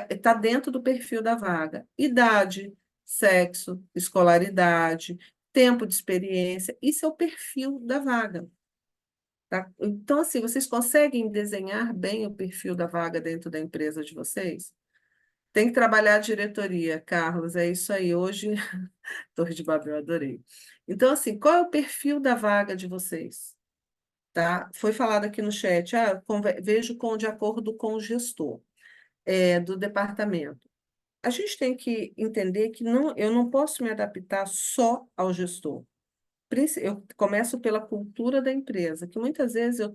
está dentro do perfil da vaga. Idade, sexo, escolaridade, tempo de experiência, isso é o perfil da vaga. Tá? Então, assim, vocês conseguem desenhar bem o perfil da vaga dentro da empresa de vocês? Tem que trabalhar a diretoria, Carlos, é isso aí. Hoje, Torre de Babel, adorei. Então, assim, qual é o perfil da vaga de vocês? Tá? Foi falado aqui no chat, vejo de acordo com o gestor do departamento. A gente tem que entender que eu não posso me adaptar só ao gestor. Eu começo pela cultura da empresa, que muitas vezes eu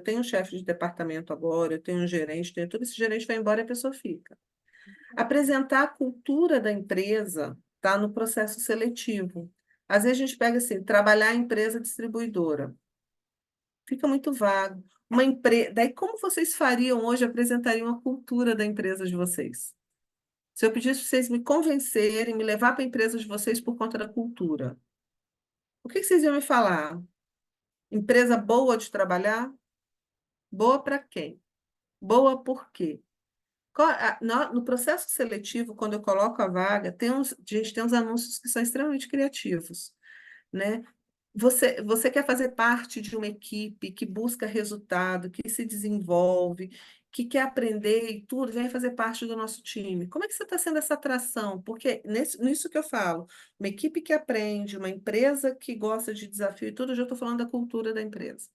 tenho um chefe de departamento agora, eu tenho um gerente, tudo esse gerente vai embora e a pessoa fica. Apresentar a cultura da empresa está no processo seletivo. Às vezes a gente pega assim, trabalhar em empresa distribuidora. Fica muito vago. Uma empresa. Daí, como vocês fariam hoje, apresentariam a cultura da empresa de vocês? Se eu pedisse para vocês me convencerem, me levar para a empresa de vocês por conta da cultura, o que que vocês iam me falar? Empresa boa de trabalhar? Boa para quem? Boa por quê? No processo seletivo, quando eu coloco a vaga, gente, tem uns anúncios que são extremamente criativos, né? Você quer fazer parte de uma equipe que busca resultado, que se desenvolve, que quer aprender e tudo, vem fazer parte do nosso time. Como é que você está sendo essa atração? Porque nisso que eu falo, uma equipe que aprende, uma empresa que gosta de desafio e tudo, eu já estou falando da cultura da empresa,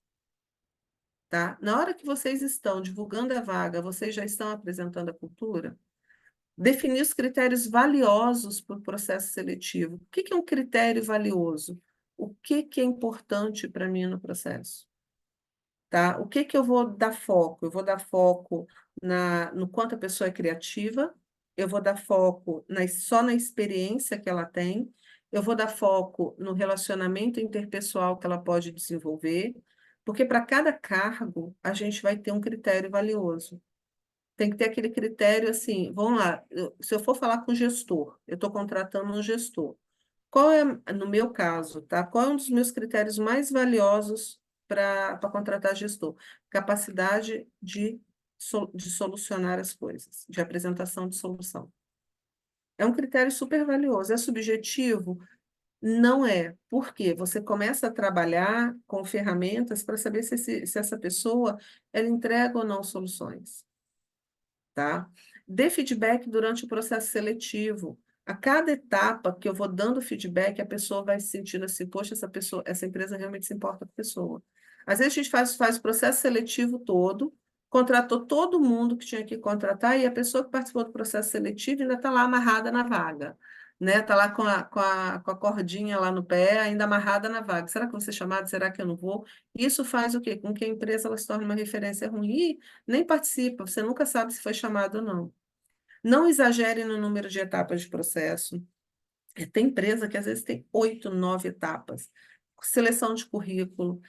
tá? Na hora que vocês estão divulgando a vaga, vocês já estão apresentando a cultura? Definir os critérios valiosos para o processo seletivo. O que que é um critério valioso? O que que é importante para mim no processo? Tá? O que que eu vou dar foco? Eu vou dar foco no quanto a pessoa é criativa, eu vou dar foco só na experiência que ela tem, eu vou dar foco no relacionamento interpessoal que ela pode desenvolver, porque para cada cargo a gente vai ter um critério valioso. Tem que ter aquele critério assim, vamos lá, se eu for falar com o gestor, eu estou contratando um gestor. Qual é, no meu caso, tá? Qual é um dos meus critérios mais valiosos para contratar gestor? Capacidade de solucionar as coisas, de apresentação de solução. É um critério super valioso. É subjetivo? Não é. Por quê? Você começa a trabalhar com ferramentas para saber se essa pessoa ela entrega ou não soluções, tá? Dê feedback durante o processo seletivo. A cada etapa que eu vou dando feedback, a pessoa vai se sentindo assim, poxa, essa empresa realmente se importa com a pessoa. Às vezes a gente faz o processo seletivo todo, contratou todo mundo que tinha que contratar, e a pessoa que participou do processo seletivo ainda está lá amarrada na vaga, né? Está lá com a cordinha lá no pé, ainda amarrada na vaga. Será que eu vou ser chamada? Será que eu não vou? Isso faz o quê? Com que a empresa ela se torne uma referência ruim. Nem participa, você nunca sabe se foi chamado ou não. Não exagere no número de etapas de processo. Tem empresa que às vezes tem 8, 9 etapas. Seleção de currículo,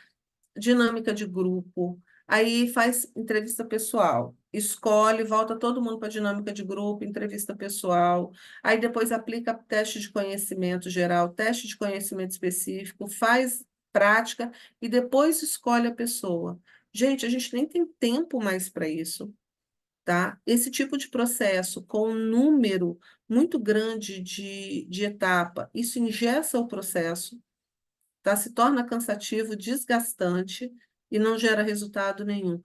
dinâmica de grupo, aí faz entrevista pessoal, escolhe, volta todo mundo para dinâmica de grupo, entrevista pessoal, aí depois aplica teste de conhecimento geral, teste de conhecimento específico, faz prática e depois escolhe a pessoa. Gente, a gente nem tem tempo mais para isso, tá? Esse tipo de processo, com um número muito grande de etapa, isso engessa o processo, tá? Se torna cansativo, desgastante e não gera resultado nenhum.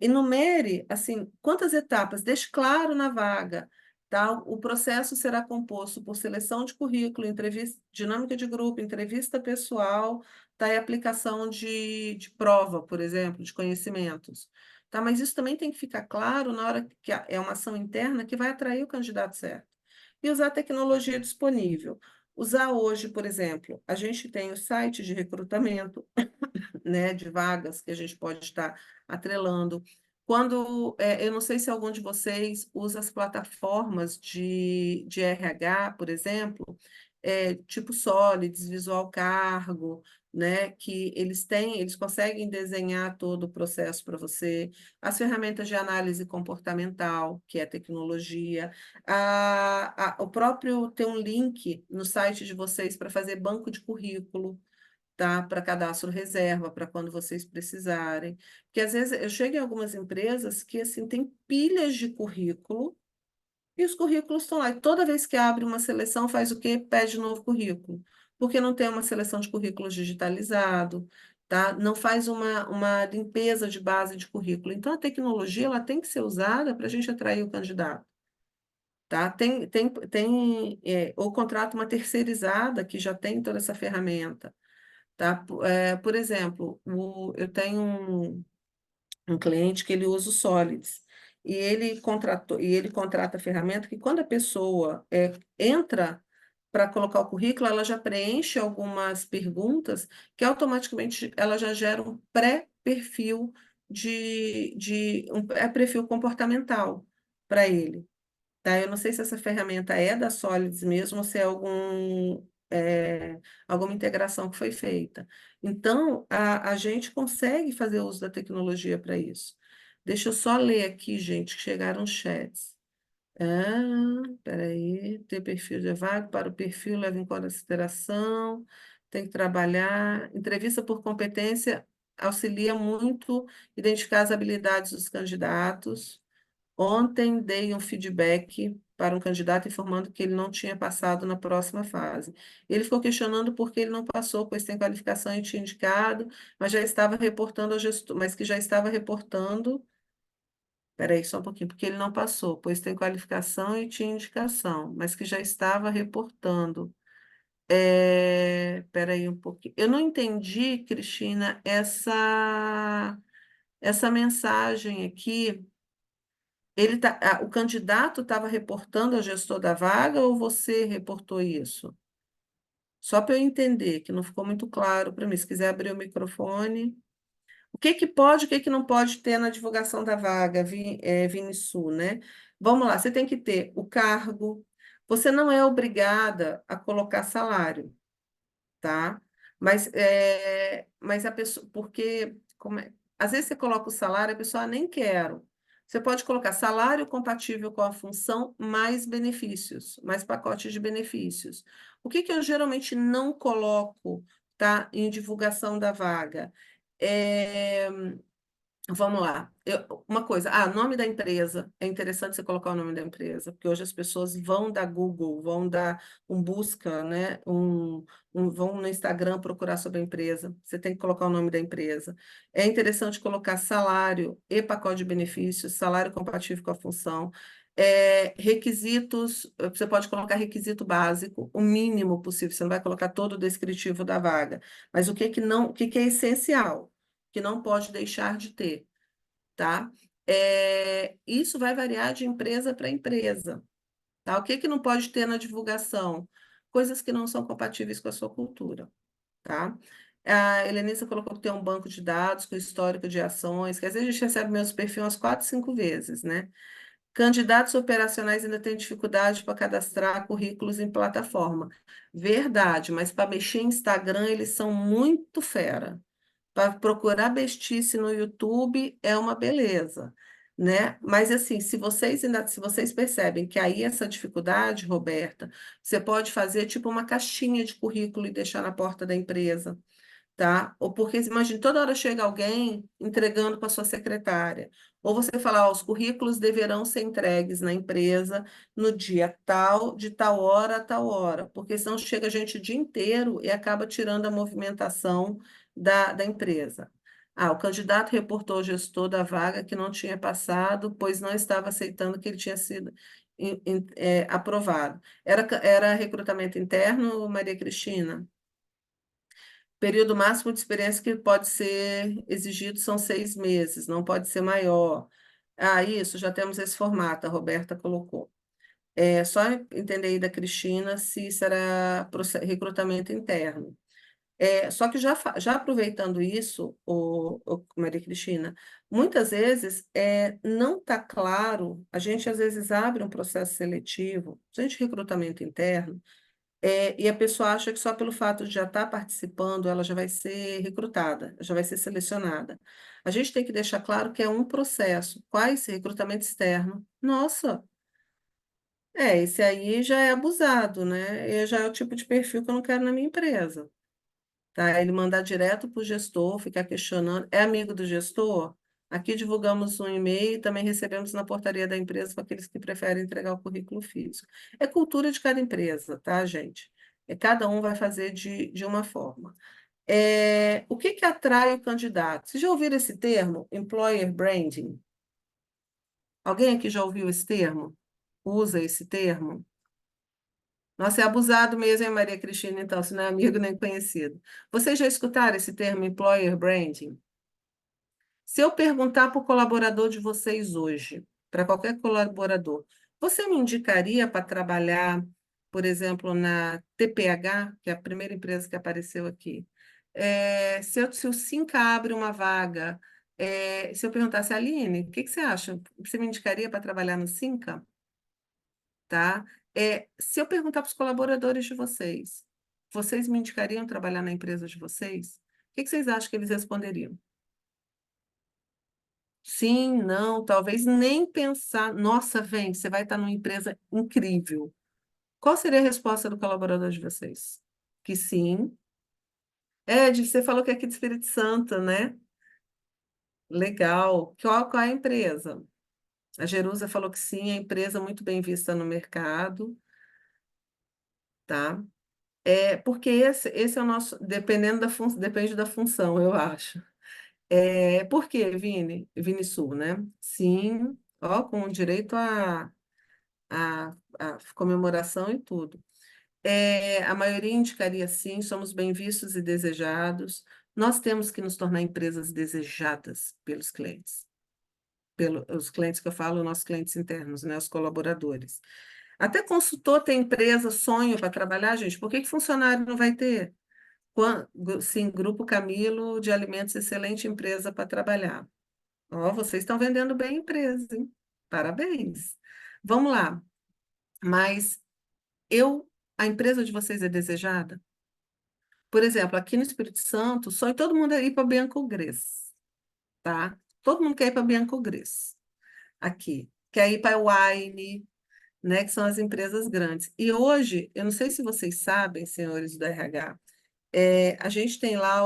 Enumere, assim, quantas etapas, deixe claro na vaga, tá? O processo será composto por seleção de currículo, entrevista, dinâmica de grupo, entrevista pessoal, tá? E aplicação de prova, por exemplo, de conhecimentos. Tá? Mas isso também tem que ficar claro na hora que é uma ação interna que vai atrair o candidato certo. E usar a tecnologia disponível. Usar hoje, por exemplo, a gente tem o site de recrutamento, né, de vagas que a gente pode estar atrelando. Eu não sei se algum de vocês usa as plataformas de RH, por exemplo, tipo Solids, Visual Cargo, né, que eles conseguem desenhar todo o processo para você, as ferramentas de análise comportamental, que é tecnologia, o próprio tem um link no site de vocês para fazer banco de currículo, tá? Para cadastro reserva, para quando vocês precisarem. Porque às vezes eu chego em algumas empresas que assim tem pilhas de currículo e os currículos estão lá. E toda vez que abre uma seleção, faz o quê? Pede novo currículo. Porque não tem uma seleção de currículos digitalizado, tá? Não faz uma limpeza de base de currículo. Então, a tecnologia ela tem que ser usada para a gente atrair o candidato. Tá? Ou contrata uma terceirizada que já tem toda essa ferramenta. Tá? Por exemplo, eu tenho um cliente que ele usa o Solids e ele contrata a ferramenta que quando a pessoa entra para colocar o currículo, ela já preenche algumas perguntas que automaticamente ela já gera um pré-perfil um pré-perfil comportamental para ele. tá? Eu não sei se essa ferramenta é da Solids mesmo ou se é alguma integração que foi feita. Então, a gente consegue fazer uso da tecnologia para isso. Deixa eu só ler aqui, gente, que chegaram chats. Peraí, ter perfil de vaga para o perfil leva em consideração, tem que trabalhar. Entrevista por competência auxilia muito identificar as habilidades dos candidatos. Ontem dei um feedback para um candidato informando que ele não tinha passado na próxima fase. Ele ficou questionando por que ele não passou, pois tem qualificação e tinha indicado, mas já estava reportando ao gestor, mas que já estava reportando. Peraí, só um pouquinho, porque ele não passou, pois tem qualificação e tinha indicação, mas que já estava reportando. Peraí um pouquinho. Eu não entendi, Cristina, essa mensagem aqui. O candidato estava reportando ao gestor da vaga ou você reportou isso? Só para eu entender, que não ficou muito claro para mim. Se quiser abrir o microfone. O que que pode, o que que não pode ter na divulgação da vaga, Vinisul, né? Vamos lá, você tem que ter o cargo. Você não é obrigada a colocar salário, tá? Mas a pessoa, porque às vezes você coloca o salário, a pessoa nem quer. Você pode colocar salário compatível com a função, mais benefícios, mais pacotes de benefícios. O que que eu geralmente não coloco, tá, em divulgação da vaga? É, Vamos lá. Uma coisa, nome da empresa. É interessante você colocar o nome da empresa, porque hoje as pessoas vão da Google, vão dar um busca, né? Vão no Instagram procurar sobre a empresa. Você tem que colocar o nome da empresa. É interessante colocar salário e pacote de benefícios, salário compatível com a função. Requisitos, você pode colocar requisito básico, o mínimo possível. Você não vai colocar todo o descritivo da vaga, mas o que que é essencial? Que não pode deixar de ter, tá? Isso vai variar de empresa para empresa, tá? O que que não pode ter na divulgação? Coisas que não são compatíveis com a sua cultura, tá? A Helenissa colocou que tem um banco de dados com histórico de ações, que às vezes a gente recebe meus perfis umas 4, 5 vezes, né? Candidatos operacionais ainda têm dificuldade para cadastrar currículos em plataforma. Verdade, mas para mexer em Instagram eles são muito fera. Para procurar bestice no YouTube é uma beleza, né? Mas assim, se vocês percebem que aí essa dificuldade, Roberta, você pode fazer tipo uma caixinha de currículo e deixar na porta da empresa, tá? Ou porque, imagine, toda hora chega alguém entregando para sua secretária. Ou você fala, ó, os currículos deverão ser entregues na empresa no dia tal, de tal hora a tal hora, porque senão chega gente o dia inteiro e acaba tirando a movimentação da empresa. O candidato reportou ao gestor da vaga que não tinha passado, pois não estava aceitando que ele tinha sido aprovado. Era recrutamento interno, Maria Cristina? Período máximo de experiência que pode ser exigido são 6 meses, não pode ser maior. Isso, já temos esse formato, a Roberta colocou. É só entender aí da Cristina se será recrutamento interno. Só que já aproveitando isso, Maria Cristina, muitas vezes não está claro, a gente às vezes abre um processo seletivo, gente, recrutamento interno, e a pessoa acha que só pelo fato de já estar participando, ela já vai ser recrutada, já vai ser selecionada. A gente tem que deixar claro que é um processo. Quais recrutamento externo? Nossa, esse aí já é abusado, né? Já é o tipo de perfil que eu não quero na minha empresa. Tá? Ele mandar direto para o gestor, ficar questionando. É amigo do gestor? Aqui divulgamos um e-mail e também recebemos na portaria da empresa para aqueles que preferem entregar o currículo físico. É cultura de cada empresa, tá, gente? Cada um vai fazer de uma forma. O que que atrai o candidato? Vocês já ouviram esse termo? Employer branding? Alguém aqui já ouviu esse termo? Usa esse termo? Nossa, é abusado mesmo, hein, Maria Cristina, então, se não é amigo nem conhecido. Vocês já escutaram esse termo employer branding? Se eu perguntar para o colaborador de vocês hoje, para qualquer colaborador, você me indicaria para trabalhar, por exemplo, na TPH, que é a primeira empresa que apareceu aqui? Se o Cinca abre uma vaga, se eu perguntasse, Aline, o que que você acha? Você me indicaria para trabalhar no Cinca? tá? Se eu perguntar para os colaboradores de vocês, vocês me indicariam trabalhar na empresa de vocês? O que que vocês acham que eles responderiam? Sim, não, talvez nem pensar. Nossa, vem, você vai estar numa empresa incrível. Qual seria a resposta do colaborador de vocês? Que sim. Ed, você falou que é aqui de Espírito Santo, né? Legal. Qual é a empresa? A Jerusa falou que sim, é empresa muito bem vista no mercado, tá? Porque esse é o nosso, dependendo depende da função, eu acho. Por quê, Vini? Vini Sul, né? Sim, ó, com direito a comemoração e tudo. A maioria indicaria sim, somos bem vistos e desejados. Nós temos que nos tornar empresas desejadas pelos clientes. Os clientes que eu falo, nossos clientes internos, né, os colaboradores. Até consultor tem empresa, sonho para trabalhar, gente. Por que que funcionário não vai ter? Sim, Grupo Camilo de Alimentos, excelente empresa para trabalhar. Ó, vocês estão vendendo bem a empresa, hein? Parabéns. Vamos lá. Mas a empresa de vocês é desejada? Por exemplo, aqui no Espírito Santo, só todo mundo é ir para Bianco Gress, tá? Todo mundo quer ir para Bianco Gress, aqui. Quer ir para a Wine, né, que são as empresas grandes. E hoje, eu não sei se vocês sabem, senhores do RH, a gente tem lá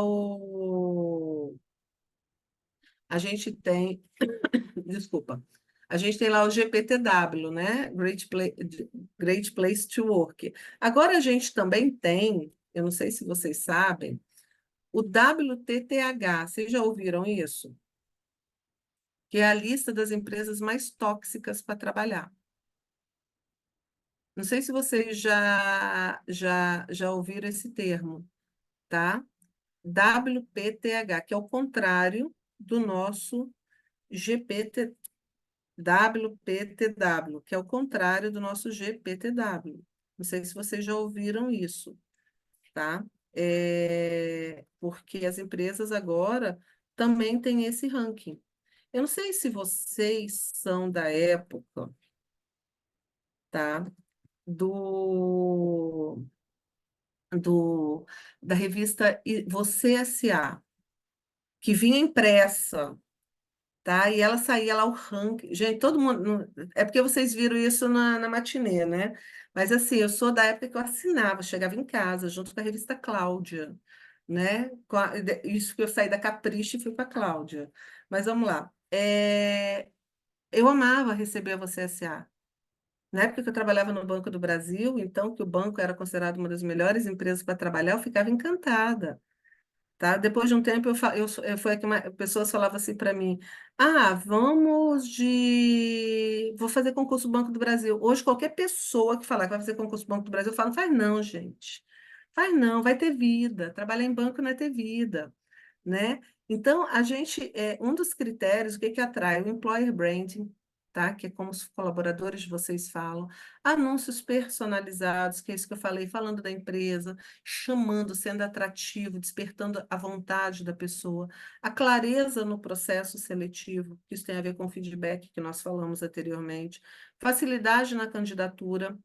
a gente tem, desculpa, a gente tem lá o GPTW, né, Great Place to Work. Agora a gente também tem, eu não sei se vocês sabem, o WTTH, vocês já ouviram isso? Que é a lista das empresas mais tóxicas para trabalhar. Não sei se vocês já ouviram esse termo, tá? WPTH, que é o contrário do nosso GPT, WPTW, que é o contrário do nosso GPTW. Não sei se vocês já ouviram isso, tá? Porque as empresas agora também têm esse ranking. Eu não sei se vocês são da época, tá? Do, da revista Você S.A., que vinha impressa, tá? E ela saía lá o ranking. Gente, todo mundo. É porque vocês viram isso na matinê, né? Mas assim, eu sou da época que eu assinava, chegava em casa, junto com a revista Cláudia, né? Isso que eu saí da Capricho e fui para a Cláudia. Mas vamos lá. Eu amava receber a Você S.A. Na época que eu trabalhava no Banco do Brasil, então, que o banco era considerado uma das melhores empresas para trabalhar, eu ficava encantada, tá? Depois de um tempo, foi que pessoas falavam assim para mim, vou fazer concurso do Banco do Brasil. Hoje, qualquer pessoa que falar que vai fazer concurso do Banco do Brasil, fala, faz não, gente. Faz não, vai ter vida. Trabalhar em banco não é ter vida, né? Então, um dos critérios, o que que atrai? O employer branding, tá? Que é como os colaboradores de vocês falam, anúncios personalizados, que é isso que eu falei, falando da empresa, chamando, sendo atrativo, despertando a vontade da pessoa, a clareza no processo seletivo, que isso tem a ver com o feedback que nós falamos anteriormente, facilidade na candidatura.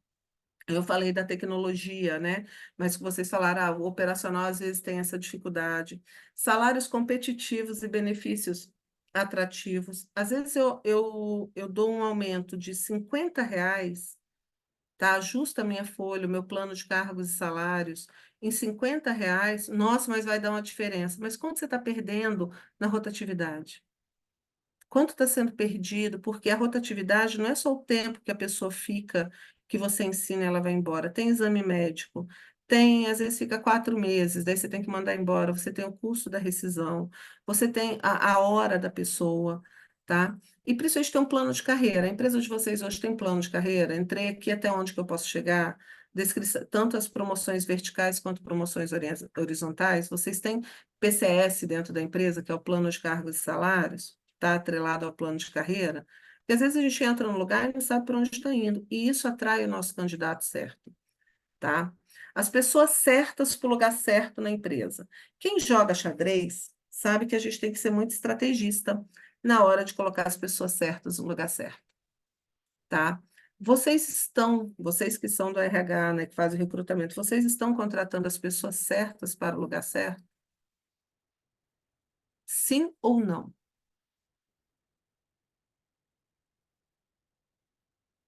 Eu falei da tecnologia, né? Mas que vocês falaram, o operacional às vezes tem essa dificuldade. Salários competitivos e benefícios atrativos. Às vezes eu dou um aumento de R$ 50, tá? Ajusta a minha folha, o meu plano de cargos e salários em R$ 50. Nossa, mas vai dar uma diferença. Mas quanto você está perdendo na rotatividade? Quanto está sendo perdido? Porque a rotatividade não é só o tempo que a pessoa fica, que você ensina e ela vai embora. Tem exame médico, às vezes fica 4 meses, daí você tem que mandar embora, você tem o custo da rescisão, você tem a hora da pessoa, tá? E principalmente tem um plano de carreira. A empresa de vocês hoje tem plano de carreira? Entrei aqui até onde que eu posso chegar? Descrição, tanto as promoções verticais quanto promoções horizontais. Vocês têm PCS dentro da empresa, que é o plano de cargos e salários? Está atrelado ao plano de carreira, porque às vezes a gente entra num lugar e não sabe para onde está indo, e isso atrai o nosso candidato certo, tá? As pessoas certas para o lugar certo na empresa. Quem joga xadrez sabe que a gente tem que ser muito estrategista na hora de colocar as pessoas certas no lugar certo, tá? vocês que são do RH, né, que fazem o recrutamento, vocês estão contratando as pessoas certas para o lugar certo? Sim ou não?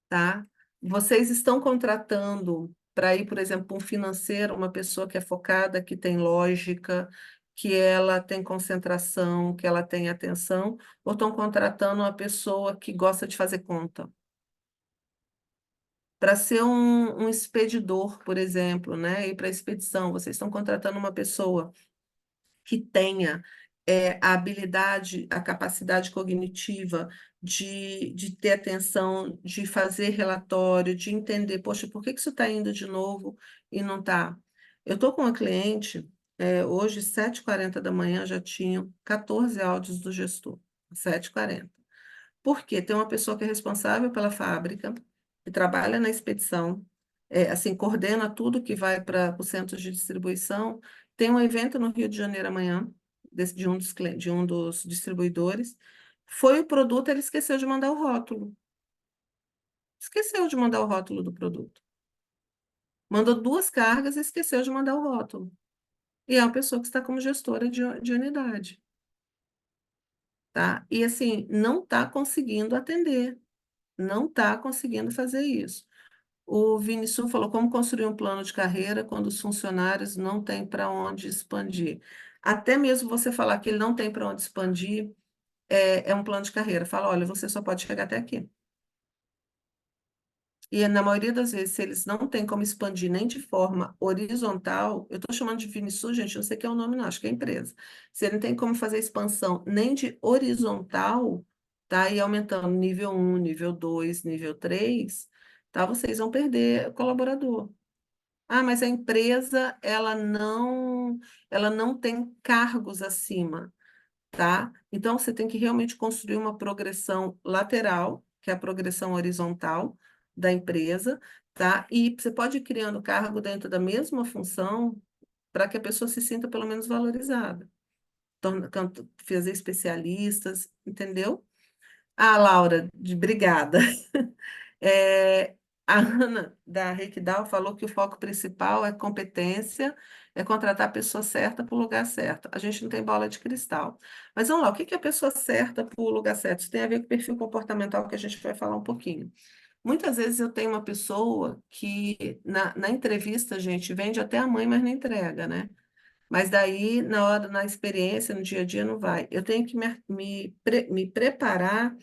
Tá? Vocês estão contratando para ir, por exemplo, um financeiro, uma pessoa que é focada, que tem lógica, que ela tem concentração, que ela tem atenção, ou estão contratando uma pessoa que gosta de fazer conta? Para ser um expedidor, por exemplo, né? Ir para a expedição, vocês estão contratando uma pessoa que tenha a habilidade, a capacidade cognitiva de ter atenção, de fazer relatório, de entender, poxa, por que que isso está indo de novo e não está? Eu estou com uma cliente, hoje, 7h40 da manhã, já tinham 14 áudios do gestor, 7h40. Por quê? Tem uma pessoa que é responsável pela fábrica, que trabalha na expedição, assim, coordena tudo que vai para o centro de distribuição. Tem um evento no Rio de Janeiro amanhã, de um dos distribuidores. Foi o produto, ele esqueceu de mandar o rótulo. Esqueceu de mandar o rótulo do produto. Mandou 2 cargas e esqueceu de mandar o rótulo. E é uma pessoa que está como gestora de unidade, tá? E assim, não está conseguindo atender, não está conseguindo fazer isso. O Vinicius falou como construir um plano de carreira quando os funcionários não têm para onde expandir. Até mesmo você falar que ele não tem para onde expandir, é um plano de carreira. Fala, olha, você só pode chegar até aqui. E na maioria das vezes, se eles não têm como expandir nem de forma horizontal, eu estou chamando de Vinicius, gente, não sei que é o nome, não, acho que é empresa. Se ele não tem como fazer expansão nem de horizontal, tá aí aumentando nível 1, nível 2, nível 3, tá? Vocês vão perder colaborador. Ah, mas a empresa, ela não tem cargos acima, tá? Então, você tem que realmente construir uma progressão lateral, que é a progressão horizontal da empresa, tá? E você pode ir criando cargo dentro da mesma função para que a pessoa se sinta pelo menos valorizada. Fazer especialistas, entendeu? Ah, Laura, obrigada. É, a Ana, da Reikdal, falou que o foco principal é competência, é contratar a pessoa certa para o lugar certo. A gente não tem bola de cristal. Mas vamos lá, o que que é a pessoa certa para o lugar certo? Isso tem a ver com o perfil comportamental que a gente vai falar um pouquinho. Muitas vezes eu tenho uma pessoa que, na entrevista, gente, vende até a mãe, mas não entrega, né? Mas daí, na experiência, no dia a dia, não vai. Eu tenho que me preparar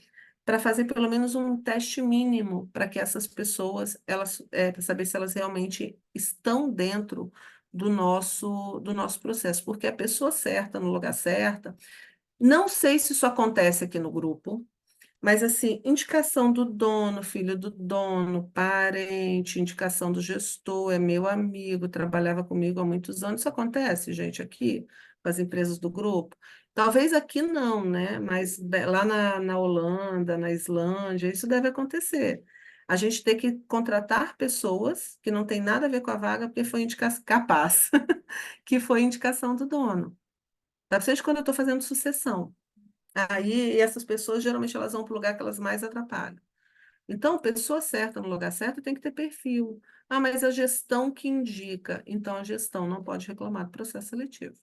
para fazer pelo menos um teste mínimo para que essas pessoas, para saber se elas realmente estão dentro do nosso processo. Porque a pessoa certa, no lugar certo, não sei se isso acontece aqui no grupo, mas assim, indicação do dono, filho do dono, parente, indicação do gestor, é meu amigo, trabalhava comigo há muitos anos. Isso acontece, gente, aqui, com as empresas do grupo. Talvez aqui não, né? Mas lá na Holanda, na Islândia, isso deve acontecer. A gente tem que contratar pessoas que não tem nada a ver com a vaga, porque foi indicação capaz, que foi indicação do dono. Tá? Principalmente quando eu estou fazendo sucessão. Aí essas pessoas geralmente elas vão para o lugar que elas mais atrapalham. Então, pessoa certa no lugar certo tem que ter perfil. Ah, mas a gestão que indica. Então, a gestão não pode reclamar do processo seletivo.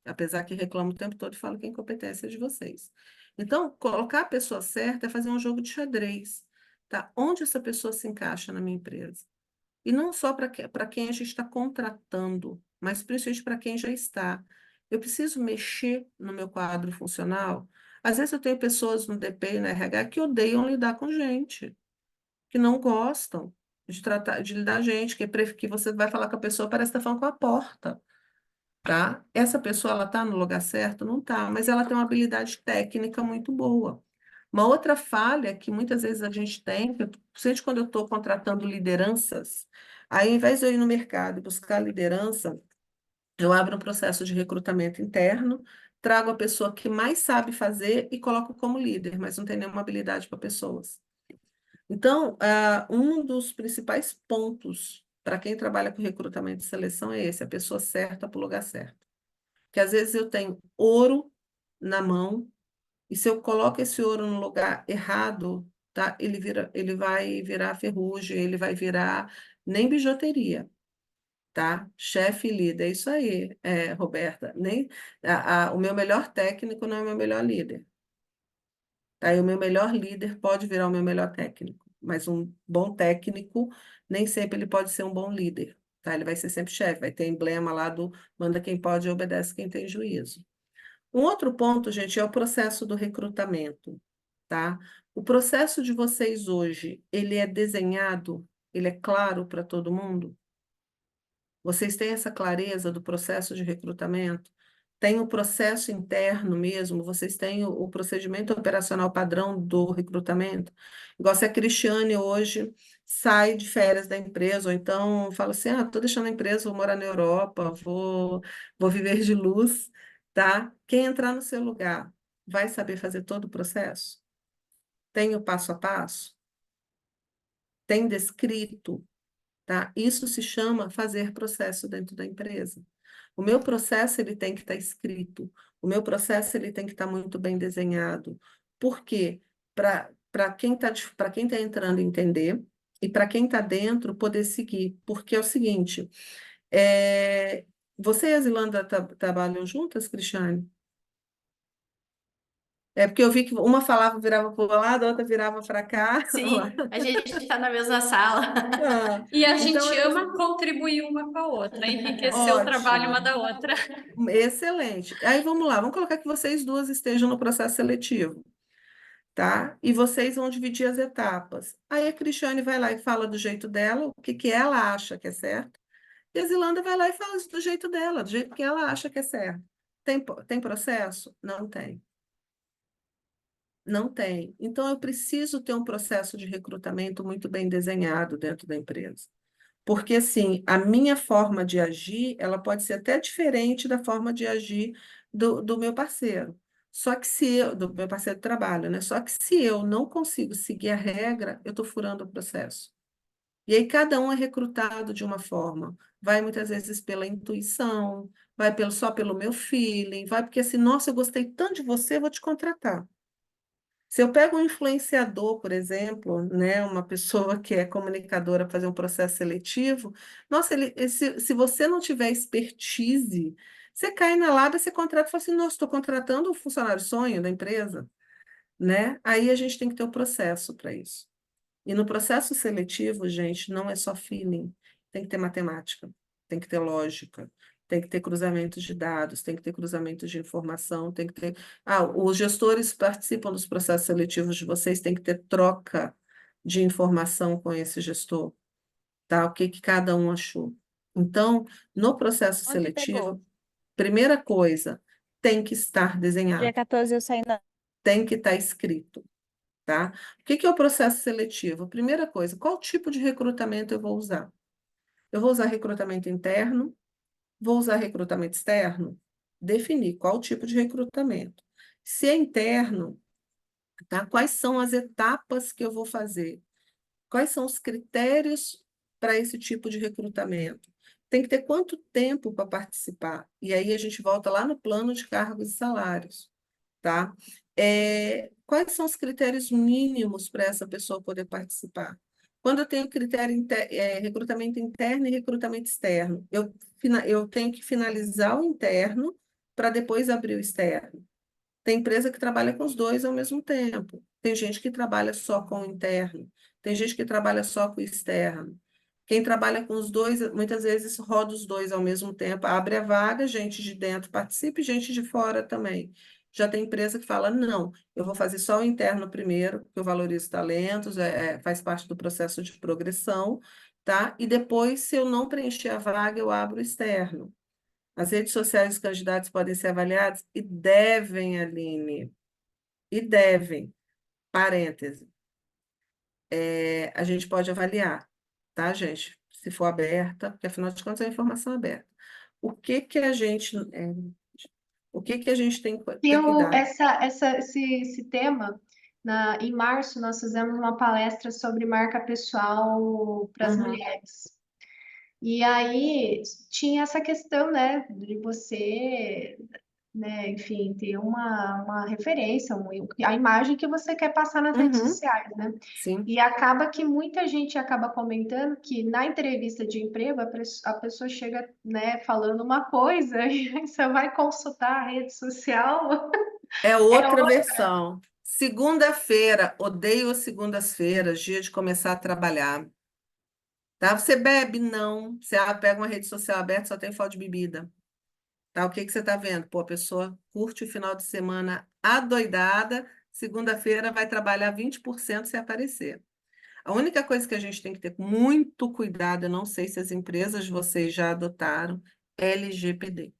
Apesar que reclama o tempo todo e fala que a incompetência é de vocês. Então, colocar a pessoa certa é fazer um jogo de xadrez. Tá? Onde essa pessoa se encaixa na minha empresa? E não só para quem a gente está contratando, mas principalmente para quem já está. Eu preciso mexer no meu quadro funcional. Às vezes eu tenho pessoas no DP e no RH que odeiam lidar com gente, que não gostam de lidar com gente, que você vai falar com a pessoa, parece que está falando com a porta, tá? Essa pessoa, ela está no lugar certo? Não está, mas ela tem uma habilidade técnica muito boa. Uma outra falha que muitas vezes a gente tem, principalmente quando eu estou contratando lideranças, aí, ao invés de eu ir no mercado e buscar liderança, eu abro um processo de recrutamento interno, trago a pessoa que mais sabe fazer e coloco como líder, mas não tem nenhuma habilidade para pessoas. Então, um dos principais pontos para quem trabalha com recrutamento e seleção é esse, a pessoa certa para o lugar certo. Que às vezes eu tenho ouro na mão, e se eu coloco esse ouro no lugar errado, tá? Ele vai virar ferrugem, ele vai virar nem bijuteria, tá? Chefe e líder, é isso aí, Roberta. Nem, o meu melhor técnico não é o meu melhor líder. Tá? E o meu melhor líder pode virar o meu melhor técnico, mas um bom técnico nem sempre ele pode ser um bom líder, tá? Ele vai ser sempre chefe, vai ter emblema lá do manda quem pode e obedece quem tem juízo. Um outro ponto, gente, é o processo do recrutamento, tá? O processo de vocês hoje, ele é desenhado, ele é claro para todo mundo? Vocês têm essa clareza do processo de recrutamento? Tem o processo interno mesmo? Vocês têm o procedimento operacional padrão do recrutamento? Igual se a Cristiane hoje sai de férias da empresa, ou então fala assim, estou deixando a empresa, vou morar na Europa, vou viver de luz, tá? Quem entrar no seu lugar vai saber fazer todo o processo? Tem o passo a passo? Tem descrito? Tá? Isso se chama fazer processo dentro da empresa. O meu processo ele tem que estar escrito. O meu processo ele tem que estar muito bem desenhado. Por quê? Para quem tá entrando entender e para quem está dentro poder seguir. Porque é o seguinte, é, você e a Zilanda trabalham juntas, Cristiane? É porque eu vi que uma falava virava para o lado, a outra virava para cá. Sim, a gente está na mesma sala. Ah, E a então gente ama contribuir uma com a outra, enriquecer o trabalho uma ótimo. da outra. Excelente. Aí vamos lá, vamos colocar que vocês duas estejam no processo seletivo, tá? E vocês vão dividir as etapas. Aí a Cristiane vai lá e fala do jeito dela, o que que ela acha que é certo, e a Zilanda vai lá e fala do jeito dela, do jeito que ela acha que é certo. Tem processo? Não tem. Não tem. Então eu preciso ter um processo de recrutamento muito bem desenhado dentro da empresa. Porque, assim, a minha forma de agir, ela pode ser até diferente da forma de agir do meu parceiro. Só que se eu, do meu parceiro de trabalho, né? Só que se eu não consigo seguir a regra, eu estou furando o processo. E aí cada um é recrutado de uma forma. Vai muitas vezes pela intuição, vai só pelo meu feeling, vai porque assim, nossa, eu gostei tanto de você, eu vou te contratar. Se eu pego um influenciador, por exemplo, né, uma pessoa que é comunicadora fazer um processo seletivo, nossa, se você não tiver expertise, você cai na lábia, você contrata e fala assim, nossa, estou contratando o funcionário sonho da empresa, né? Aí a gente tem que ter o processo para isso. E no processo seletivo, gente, não é só feeling, tem que ter matemática, tem que ter lógica, tem que ter cruzamentos de dados, tem que ter cruzamentos de informação, tem que ter. Os gestores participam dos processos seletivos de vocês, tem que ter troca de informação com esse gestor, tá? O que que cada um achou. Então, no processo Onde pegou? seletivo, primeira coisa, tem que estar desenhado, Dia 14 eu saí na. tem que estar escrito. Tá? O que que é o processo seletivo? Primeira coisa, qual tipo de recrutamento eu vou usar? Eu vou usar recrutamento interno? Vou usar recrutamento externo? Definir qual tipo de recrutamento. Se é interno, tá? Quais são as etapas que eu vou fazer? Quais são os critérios para esse tipo de recrutamento? Tem que ter quanto tempo para participar? E aí a gente volta lá no plano de cargos e salários, tá? Quais são os critérios mínimos para essa pessoa poder participar? Quando eu tenho recrutamento interno e recrutamento externo, eu tenho que finalizar o interno para depois abrir o externo. Tem empresa que trabalha com os dois ao mesmo tempo. Tem gente que trabalha só com o interno. Tem gente que trabalha só com o externo. Quem trabalha com os dois, muitas vezes roda os dois ao mesmo tempo, abre a vaga, gente de dentro participa e gente de fora também. Já tem empresa que fala, não, eu vou fazer só o interno primeiro, porque eu valorizo talentos, faz parte do processo de progressão, tá? E depois, se eu não preencher a vaga, eu abro o externo. As redes sociais dos candidatos podem ser avaliadas? E devem, Aline, e devem. Parêntese. A gente pode avaliar, tá, gente? Se for aberta, porque afinal de contas é informação aberta. O que que a gente, o que que a gente tem que dar? Esse tema, em março, nós fizemos uma palestra sobre marca pessoal para as Uhum. mulheres. E aí tinha essa questão, né, de você né? Enfim, ter uma referência, a imagem que você quer passar nas redes Uhum, sociais, né? sim. E acaba que muita gente acaba comentando que na entrevista de emprego a pessoa chega, né, falando uma coisa e aí você vai consultar a rede social, É é outra outra. versão. Segunda-feira, odeio as segundas-feiras, dia de começar a trabalhar. Tá? Você bebe? Não. Você pega uma rede social aberta, só tem foto de bebida. Tá? O que que você está vendo? Pô, a pessoa curte o final de semana adoidada, segunda-feira vai trabalhar 20% se aparecer. A única coisa que a gente tem que ter muito cuidado, eu não sei se as empresas de vocês já adotaram, LGPD.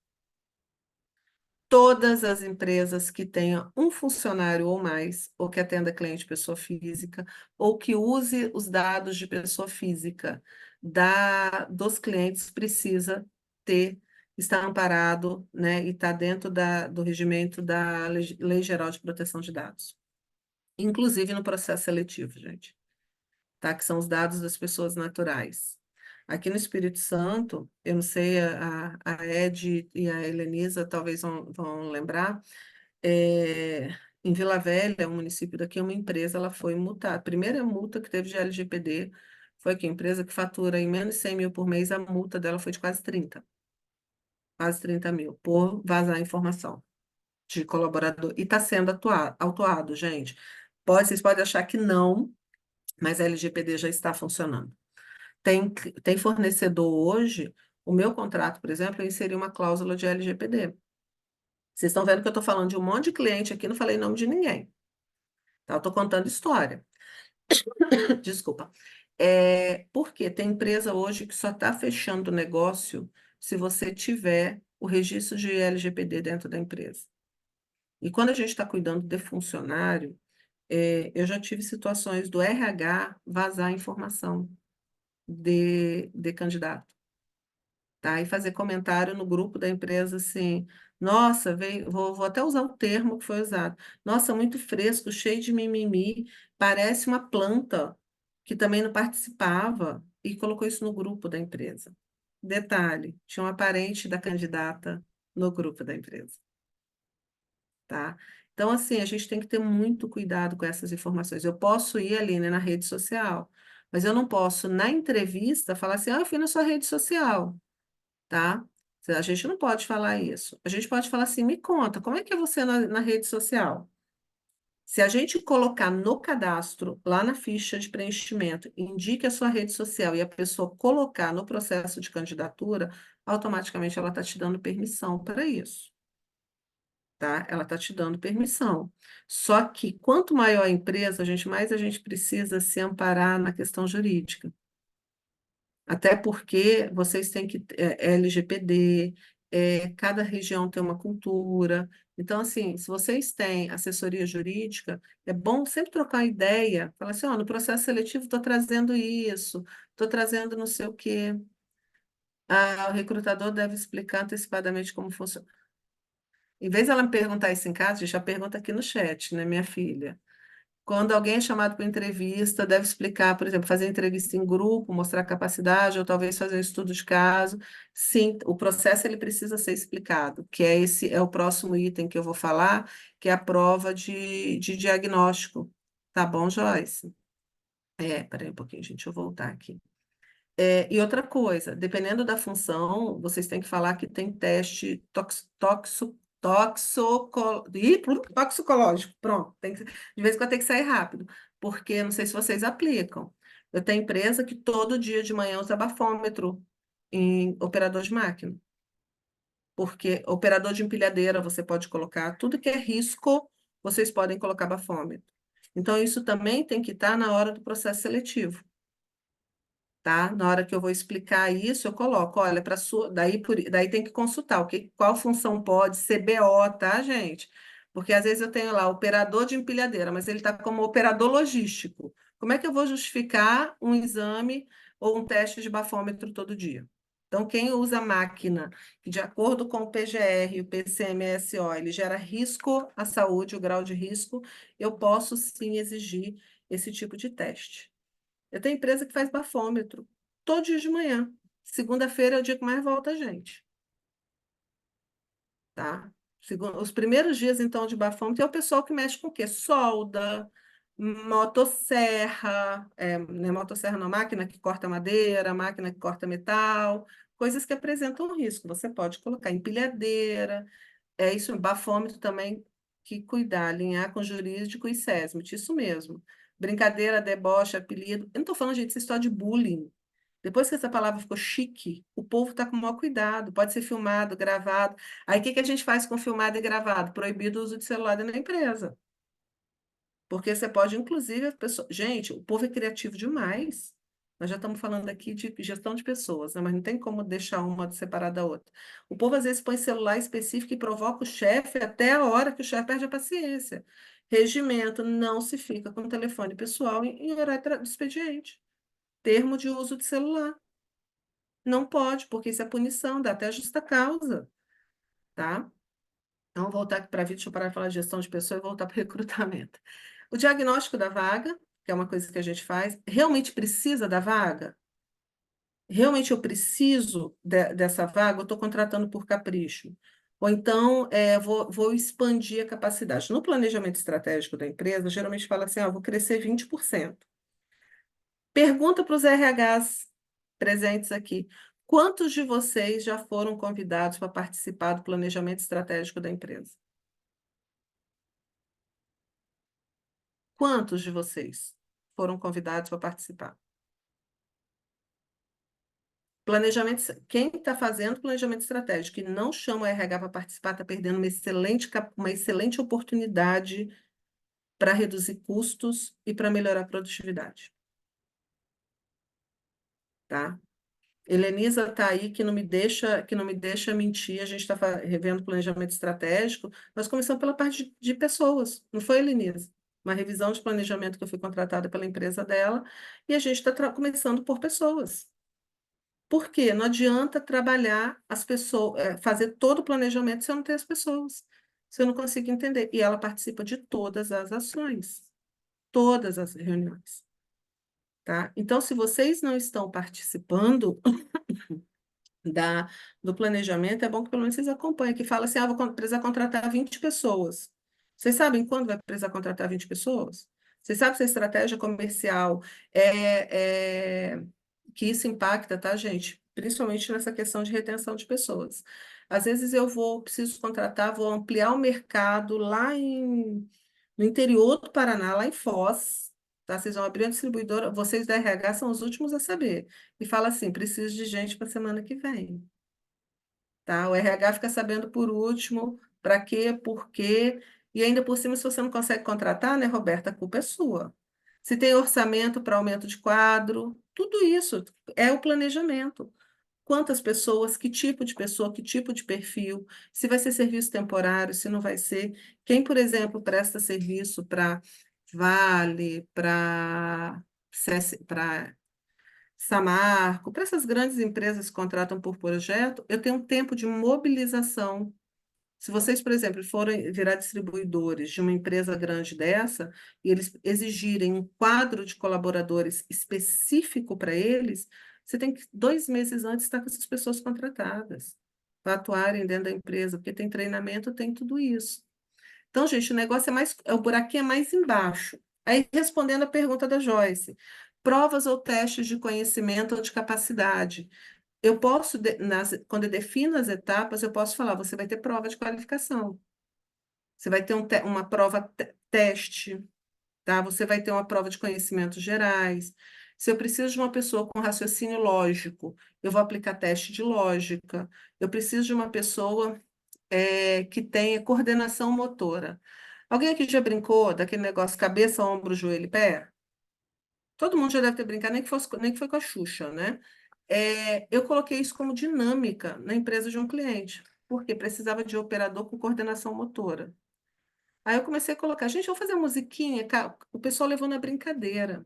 Todas as empresas que tenham um funcionário ou mais, ou que atenda cliente pessoa física, ou que use os dados de pessoa física dos clientes, precisa ter, estar amparado, né, e estar dentro do regimento da Lei Geral de Proteção de Dados, inclusive no processo seletivo, gente, tá? Que são os dados das pessoas naturais. Aqui no Espírito Santo, eu não sei, a Ed e a Helenisa talvez vão lembrar, em Vila Velha, um município daqui, uma empresa, ela foi multada. A primeira multa que teve de LGPD foi que a empresa que fatura em menos de 100 mil por mês, a multa dela foi de quase 30 mil, por vazar informação de colaborador. E está sendo autuado, gente. Vocês podem achar que não, mas a LGPD já está funcionando. Tem fornecedor hoje, o meu contrato, por exemplo, eu inseri uma cláusula de LGPD. Vocês estão vendo que eu estou falando de um monte de cliente aqui, não falei nome de ninguém. Tá? Eu estou contando história. Desculpa. Porque tem empresa hoje que só está fechando negócio se você tiver o registro de LGPD dentro da empresa. E quando a gente está cuidando de funcionário, eu já tive situações do RH vazar informação de candidato. Tá? E fazer comentário no grupo da empresa assim, nossa, vou até usar o termo que foi usado. Nossa, muito fresco, cheio de mimimi, parece uma planta que também não participava e colocou isso no grupo da empresa. Detalhe, tinha uma parente da candidata no grupo da empresa, tá? Então, assim, a gente tem que ter muito cuidado com essas informações. Eu posso ir ali, né, na rede social, mas eu não posso, na entrevista, falar assim, eu fui na sua rede social, tá? A gente não pode falar isso. A gente pode falar assim, me conta, como é que é você na rede social? Se a gente colocar no cadastro, lá na ficha de preenchimento, indique a sua rede social e a pessoa colocar no processo de candidatura, automaticamente ela está te dando permissão para isso, tá? Ela está te dando permissão. Só que quanto maior a empresa, mais a gente precisa se amparar na questão jurídica. Até porque vocês têm que LGPD, cada região tem uma cultura. Então, assim, se vocês têm assessoria jurídica, é bom sempre trocar ideia. Falar assim, ó, no processo seletivo estou trazendo isso, estou trazendo não sei o quê. Ah, o recrutador deve explicar antecipadamente como funciona. Em vez de ela me perguntar isso em casa, já pergunta aqui no chat, né, minha filha? Quando alguém é chamado para entrevista, deve explicar, por exemplo, fazer entrevista em grupo, mostrar capacidade, ou talvez fazer um estudo de caso. Sim, o processo ele precisa ser explicado, que é o próximo item que eu vou falar, que é a prova de diagnóstico. Tá bom, Joyce? Peraí um pouquinho, gente, deixa eu voltar aqui. E outra coisa, dependendo da função, vocês têm que falar que tem teste toxicológico. Pronto, de vez em quando tem que sair rápido, porque não sei se vocês aplicam. Eu tenho empresa que todo dia de manhã usa bafômetro em operador de máquina, porque operador de empilhadeira você pode colocar, tudo que é risco, vocês podem colocar bafômetro. Então, isso também tem que estar na hora do processo seletivo, tá? Na hora que eu vou explicar isso, eu coloco, olha, para sua, daí tem que consultar qual função pode, CBO, tá, gente? Porque às vezes eu tenho lá operador de empilhadeira, mas ele está como operador logístico. Como é que eu vou justificar um exame ou um teste de bafômetro todo dia? Então, quem usa máquina que, de acordo com o PGR e o PCMSO, ele gera risco à saúde, o grau de risco, eu posso sim exigir esse tipo de teste. Eu tenho empresa que faz bafômetro todo dia de manhã. Segunda-feira é o dia que mais volta a gente, tá? Os primeiros dias, então, de bafômetro é o pessoal que mexe com o quê? Solda, motosserra, não é motosserra não, máquina que corta madeira, máquina que corta metal, coisas que apresentam risco. Você pode colocar empilhadeira, é isso, bafômetro também, que cuidar, alinhar com jurídico e SESMIT, isso mesmo. Brincadeira, deboche, apelido. Eu não estou falando, gente, essa história de bullying. Depois que essa palavra ficou chique, o povo está com o maior cuidado. Pode ser filmado, gravado. Aí o que que a gente faz com filmado e gravado? Proibido o uso de celular dentro da empresa. Porque você pode, inclusive, gente, o povo é criativo demais. Nós já estamos falando aqui de gestão de pessoas, né? Mas não tem como deixar uma separada da outra. O povo, às vezes, põe celular específico e provoca o chefe até a hora que o chefe perde a paciência. Regimento, não se fica com telefone pessoal em horário de expediente. Termo de uso de celular. Não pode, porque isso é punição, dá até justa causa, tá? Então, voltar aqui para a vida, deixa eu parar de falar de gestão de pessoas e voltar para o recrutamento. O diagnóstico da vaga, que é uma coisa que a gente faz, realmente precisa da vaga? Realmente eu preciso dessa vaga? Eu estou contratando por capricho? Ou então, vou expandir a capacidade. No planejamento estratégico da empresa, geralmente fala assim, vou crescer 20%. Pergunta para os RHs presentes aqui. Quantos de vocês já foram convidados para participar do planejamento estratégico da empresa? Quantos de vocês foram convidados para participar? Quem está fazendo planejamento estratégico e não chama o RH para participar, está perdendo uma excelente oportunidade para reduzir custos e para melhorar a produtividade. Tá? Helenisa está aí que não me deixa mentir. A gente está revendo planejamento estratégico. Nós começamos pela parte de pessoas, não foi, Helenisa? Uma revisão de planejamento que eu fui contratada pela empresa dela, e a gente está começando por pessoas. Por quê? Não adianta trabalhar as pessoas, fazer todo o planejamento se eu não tenho as pessoas, se eu não consigo entender. E ela participa de todas as ações, todas as reuniões. Tá? Então, se vocês não estão participando da, do planejamento, é bom que pelo menos vocês acompanhem, que fala assim, vou precisar contratar 20 pessoas. Vocês sabem quando vai precisar contratar 20 pessoas? Vocês sabem se a estratégia comercial que isso impacta, tá, gente? Principalmente nessa questão de retenção de pessoas. Às vezes preciso contratar, vou ampliar o mercado lá no interior do Paraná, lá em Foz, tá? Vocês vão abrir uma distribuidora, vocês da RH são os últimos a saber. E fala assim, preciso de gente para a semana que vem, tá? O RH fica sabendo por último, para quê, por quê, e ainda por cima, se você não consegue contratar, né, Roberta, a culpa é sua. Se tem orçamento para aumento de quadro, tudo isso é o planejamento. Quantas pessoas, que tipo de pessoa, que tipo de perfil, se vai ser serviço temporário, se não vai ser. Quem, por exemplo, presta serviço para Vale, para Samarco, para essas grandes empresas que contratam por projeto, eu tenho um tempo de mobilização. Se vocês, por exemplo, forem virar distribuidores de uma empresa grande dessa, e eles exigirem um quadro de colaboradores específico para eles, você tem que, 2 meses antes, estar com essas pessoas contratadas, para atuarem dentro da empresa, porque tem treinamento, tem tudo isso. Então, gente, o negócio o buraquinho é mais embaixo. Aí, respondendo a pergunta da Joyce, provas ou testes de conhecimento ou de capacidade. Eu posso, quando eu defino as etapas, eu posso falar, você vai ter prova de qualificação, você vai ter uma prova teste, tá? Você vai ter uma prova de conhecimentos gerais. Se eu preciso de uma pessoa com raciocínio lógico, eu vou aplicar teste de lógica. Eu preciso de uma pessoa que tenha coordenação motora. Alguém aqui já brincou daquele negócio cabeça, ombro, joelho e pé? Todo mundo já deve ter brincado, nem que foi com a Xuxa, né? Eu coloquei isso como dinâmica na empresa de um cliente, porque precisava de operador com coordenação motora. Aí eu comecei a colocar, gente, vamos fazer musiquinha, o pessoal levou na brincadeira.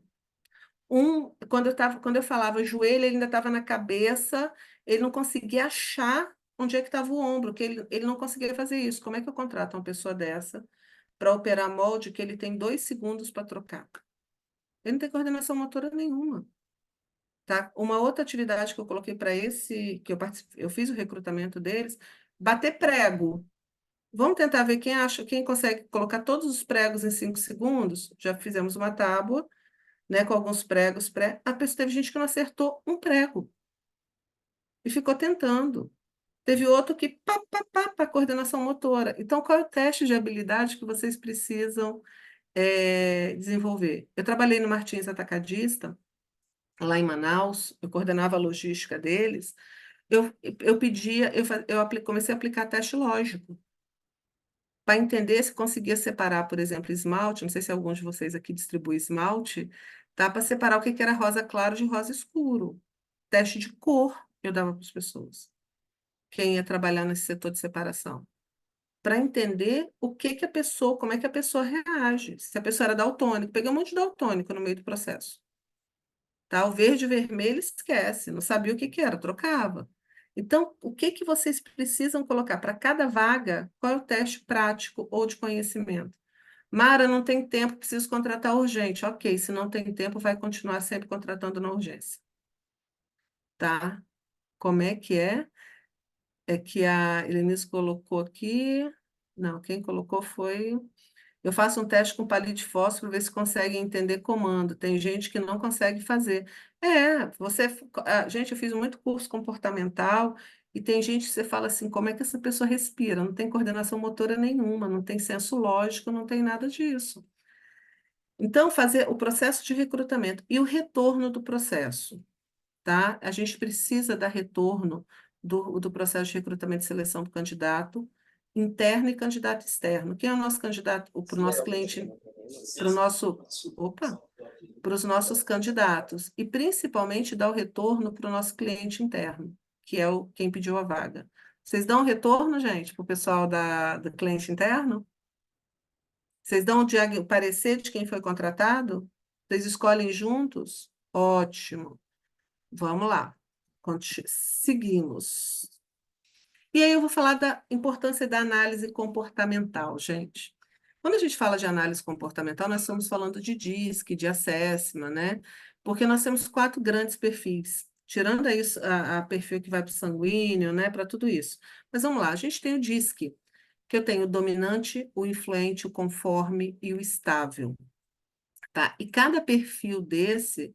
Quando eu falava joelho, ele ainda estava na cabeça, ele não conseguia achar onde é que estava o ombro, que ele não conseguia fazer isso. Como é que eu contrato uma pessoa dessa para operar molde que ele tem 2 segundos para trocar? Ele não tem coordenação motora nenhuma. Tá? Uma outra atividade que eu coloquei para esse, que eu fiz o recrutamento deles, bater prego. Vamos tentar ver quem consegue colocar todos os pregos em 5 segundos. Já fizemos uma tábua, né, com alguns pregos pré. A pessoa teve gente que não acertou um prego e ficou tentando. Teve outro que pá, coordenação motora. Então, qual é o teste de habilidade que vocês precisam desenvolver? Eu trabalhei no Martins Atacadista, lá em Manaus, eu coordenava a logística deles. Eu pedia, comecei a aplicar teste lógico para entender se conseguia separar, por exemplo, esmalte. Não sei se algum de vocês aqui distribui esmalte, tá? Para separar o que que era rosa claro de rosa escuro. Teste de cor eu dava para as pessoas. Quem ia trabalhar nesse setor de separação, para entender o que que a pessoa, como é que a pessoa reage. Se a pessoa era daltônica, peguei um monte de daltônico no meio do processo. Tá? O verde e vermelho esquece, não sabia o que que era, trocava. Então, o que que vocês precisam colocar para cada vaga? Qual é o teste prático ou de conhecimento? Mara, não tem tempo, preciso contratar urgente. Ok, se não tem tempo, vai continuar sempre contratando na urgência. Tá? Como é que é? É que a Helenice colocou aqui. Não, quem colocou foi. Eu faço um teste com palito de fósforo, ver se consegue entender comando. Tem gente que não consegue fazer. Gente, eu fiz muito curso comportamental e tem gente que você fala assim, como é que essa pessoa respira? Não tem coordenação motora nenhuma, não tem senso lógico, não tem nada disso. Então, fazer o processo de recrutamento e o retorno do processo, tá? A gente precisa dar retorno do processo de recrutamento e seleção do candidato interno e candidato externo. Quem é o nosso candidato, para o nosso cliente, para o nosso, opa, para os nossos candidatos, e principalmente dar o retorno para o nosso cliente interno, que é quem pediu a vaga. Vocês dão retorno, gente, para o pessoal do cliente interno? Vocês dão o parecer de quem foi contratado? Vocês escolhem juntos? Ótimo. Vamos lá. Seguimos. E aí eu vou falar da importância da análise comportamental, gente. Quando a gente fala de análise comportamental, nós estamos falando de DISC, de assessment, né? Porque nós temos 4 grandes perfis. Tirando aí a perfil que vai para o sanguíneo, né? Para tudo isso. Mas vamos lá, a gente tem o DISC, que eu tenho o dominante, o influente, o conforme e o estável, tá? E cada perfil desse,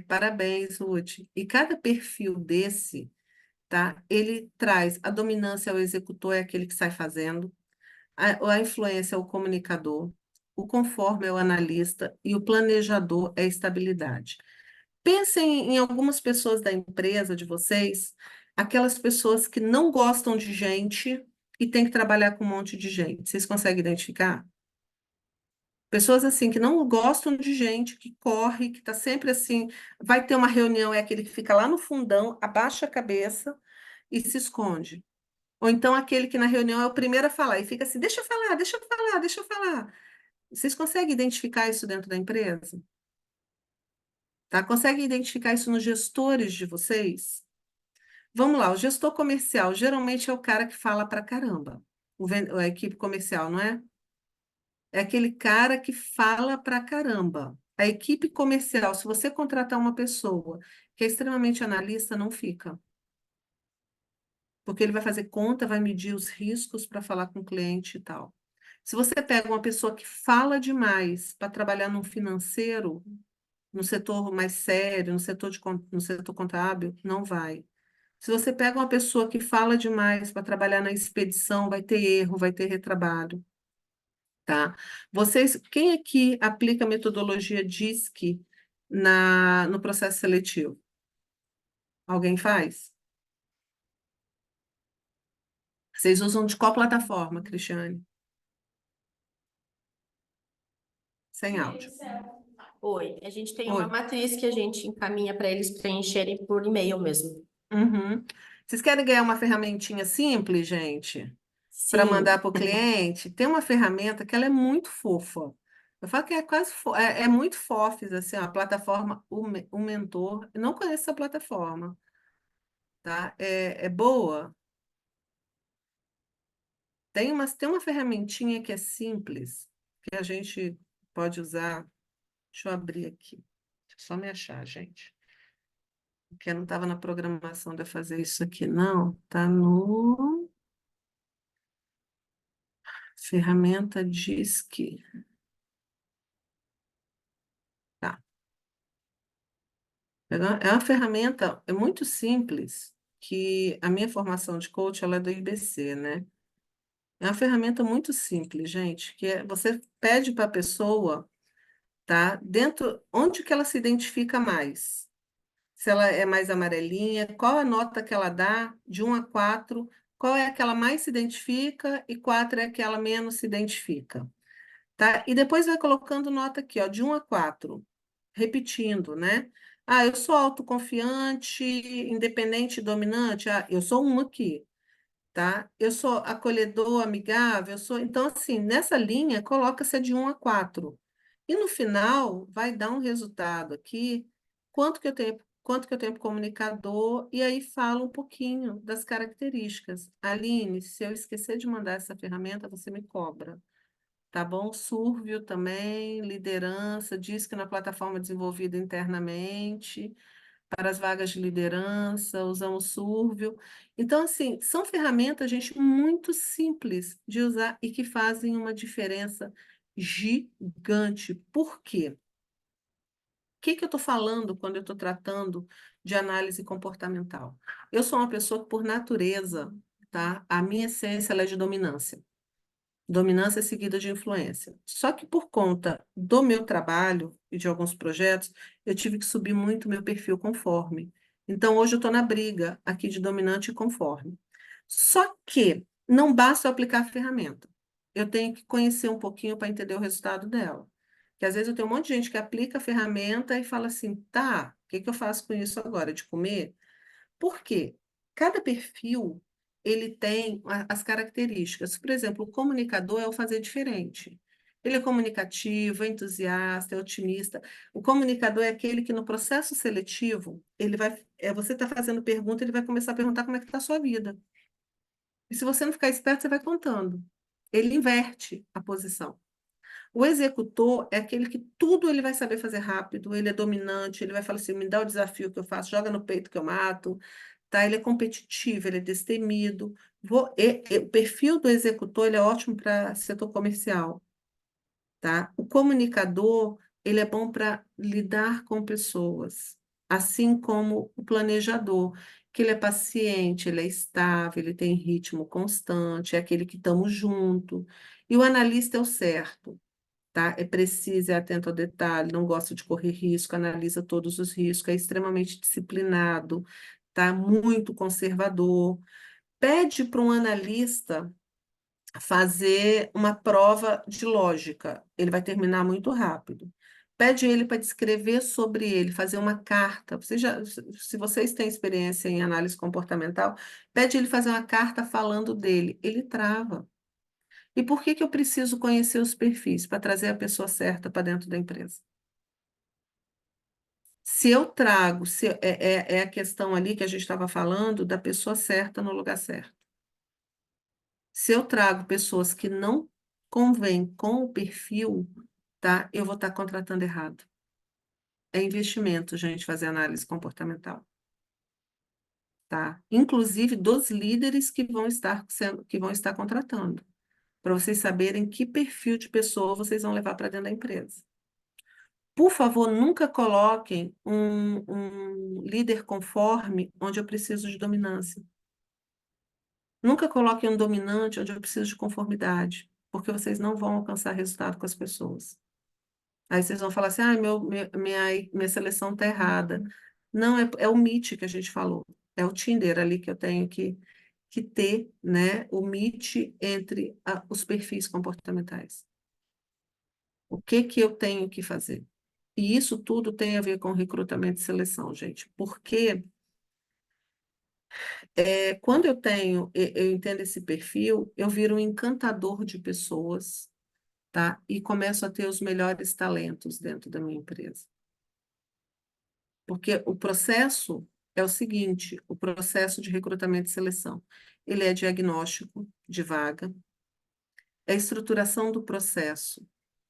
parabéns, Ruth, e cada perfil desse, tá? Ele traz a dominância ao executor, é aquele que sai fazendo, a influência é o comunicador, o conforme é o analista e o planejador é a estabilidade. Pensem em algumas pessoas da empresa de vocês, aquelas pessoas que não gostam de gente e tem que trabalhar com um monte de gente. Vocês conseguem identificar? Pessoas assim que não gostam de gente, que corre, que está sempre assim, vai ter uma reunião, é aquele que fica lá no fundão, abaixa a cabeça e se esconde. Ou então aquele que na reunião é o primeiro a falar e fica assim, deixa eu falar, deixa eu falar, deixa eu falar. Vocês conseguem identificar isso dentro da empresa? Tá? Conseguem identificar isso nos gestores de vocês? Vamos lá, o gestor comercial geralmente é o cara que fala pra caramba. A equipe comercial, não é? É aquele cara que fala pra caramba. A equipe comercial, se você contratar uma pessoa que é extremamente analista, não fica. Porque ele vai fazer conta, vai medir os riscos para falar com o cliente e tal. Se você pega uma pessoa que fala demais para trabalhar no financeiro, no setor mais sério, no setor contábil, não vai. Se você pega uma pessoa que fala demais para trabalhar na expedição, vai ter erro, vai ter retrabalho, tá? Quem aqui aplica a metodologia DISC no processo seletivo? Alguém faz? Vocês usam de qual plataforma, Cristiane? Sem áudio. Oi, a gente tem Oi. uma matriz que a gente encaminha para eles preencherem por e-mail mesmo. Uhum. Vocês querem ganhar uma ferramentinha simples, gente? Para Sim, mandar para o cliente? Tem uma ferramenta que ela é muito fofa. Eu falo que é quase é muito fofes, assim, ó, a plataforma o Mentor. Eu não conheço essa plataforma, tá? É boa. Tem uma ferramentinha que é simples, que a gente pode usar. Deixa eu abrir aqui. Deixa eu só me achar, gente. Porque eu não estava na programação de eu fazer isso aqui, não. Tá no. Ferramenta diz que. Tá. É uma ferramenta, é muito simples, que a minha formação de coach, ela é do IBC, né? É uma ferramenta muito simples, gente, que você pede para a pessoa, tá? Dentro, onde que ela se identifica mais? Se ela é mais amarelinha, qual a nota que ela dá de 1 a 4, qual é a que ela mais se identifica e 4 é a que ela menos se identifica, tá? E depois vai colocando nota aqui, ó, de 1 a 4, repetindo, né? Ah, eu sou autoconfiante, independente e dominante. Ah, eu sou um aqui, tá? Eu sou acolhedor, amigável, eu sou... Então, assim, nessa linha, coloca-se de 1 a 4. E no final, vai dar um resultado aqui, quanto que eu tenho para comunicador, e aí fala um pouquinho das características. Aline, se eu esquecer de mandar essa ferramenta, você me cobra. Tá bom? Survio também, liderança, diz que na plataforma desenvolvida internamente, para as vagas de liderança, usamos Survio. Então, assim, são ferramentas, gente, muito simples de usar e que fazem uma diferença gigante. Por quê? O que eu estou falando quando eu estou tratando de análise comportamental? Eu sou uma pessoa que, por natureza, tá? A minha essência ela é de dominância. Dominância seguida de influência. Só que por conta do meu trabalho e de alguns projetos, eu tive que subir muito meu perfil conforme. Então, hoje eu estou na briga aqui de dominante e conforme. Só que não basta eu aplicar a ferramenta. Eu tenho que conhecer um pouquinho para entender o resultado dela. Porque às vezes eu tenho um monte de gente que aplica a ferramenta e fala assim, tá, o que que eu faço com isso agora? De comer? Por quê? Cada perfil ele tem as características. Por exemplo, o comunicador é o fazer diferente. Ele é comunicativo, é entusiasta, é otimista. O comunicador é aquele que no processo seletivo, ele vai, você está fazendo pergunta, ele vai começar a perguntar como é que está a sua vida. E se você não ficar esperto, você vai contando. Ele inverte a posição. O executor é aquele que tudo ele vai saber fazer rápido, ele é dominante, ele vai falar assim, me dá o desafio que eu faço, joga no peito que eu mato, tá? Ele é competitivo, ele é destemido. O perfil do executor ele é ótimo para setor comercial, tá? O comunicador ele é bom para lidar com pessoas, assim como o planejador, que ele é paciente, ele é estável, ele tem ritmo constante, é aquele que estamos junto. E o analista é o certo, tá? É preciso, é atento ao detalhe, não gosta de correr risco, analisa todos os riscos, é extremamente disciplinado, tá? Muito conservador. Pede para um analista fazer uma prova de lógica, ele vai terminar muito rápido. Pede ele para descrever sobre ele, fazer uma carta. Se vocês têm experiência em análise comportamental, pede ele fazer uma carta falando dele. Ele trava. E por que que eu preciso conhecer os perfis? Para trazer a pessoa certa para dentro da empresa. Se eu trago, é a questão ali que a gente estava falando da pessoa certa no lugar certo. Se eu trago pessoas que não convêm com o perfil, tá? Eu vou estar contratando errado. É investimento, gente, fazer análise comportamental, tá? Inclusive dos líderes que vão estar contratando, para vocês saberem que perfil de pessoa vocês vão levar para dentro da empresa. Por favor, nunca coloquem um líder conforme onde eu preciso de dominância. Nunca coloquem um dominante onde eu preciso de conformidade, porque vocês não vão alcançar resultado com as pessoas. Aí vocês vão falar assim, ah, minha seleção está errada. Não, é o MIT que a gente falou. É o Tinder ali que eu tenho que ter, né, o MIT entre os perfis comportamentais. O que que eu tenho que fazer? E isso tudo tem a ver com recrutamento e seleção, gente, porque quando eu entendo esse perfil, eu viro um encantador de pessoas, tá? E começo a ter os melhores talentos dentro da minha empresa. Porque o processo é o seguinte, o processo de recrutamento e seleção, ele é diagnóstico de vaga, é estruturação do processo,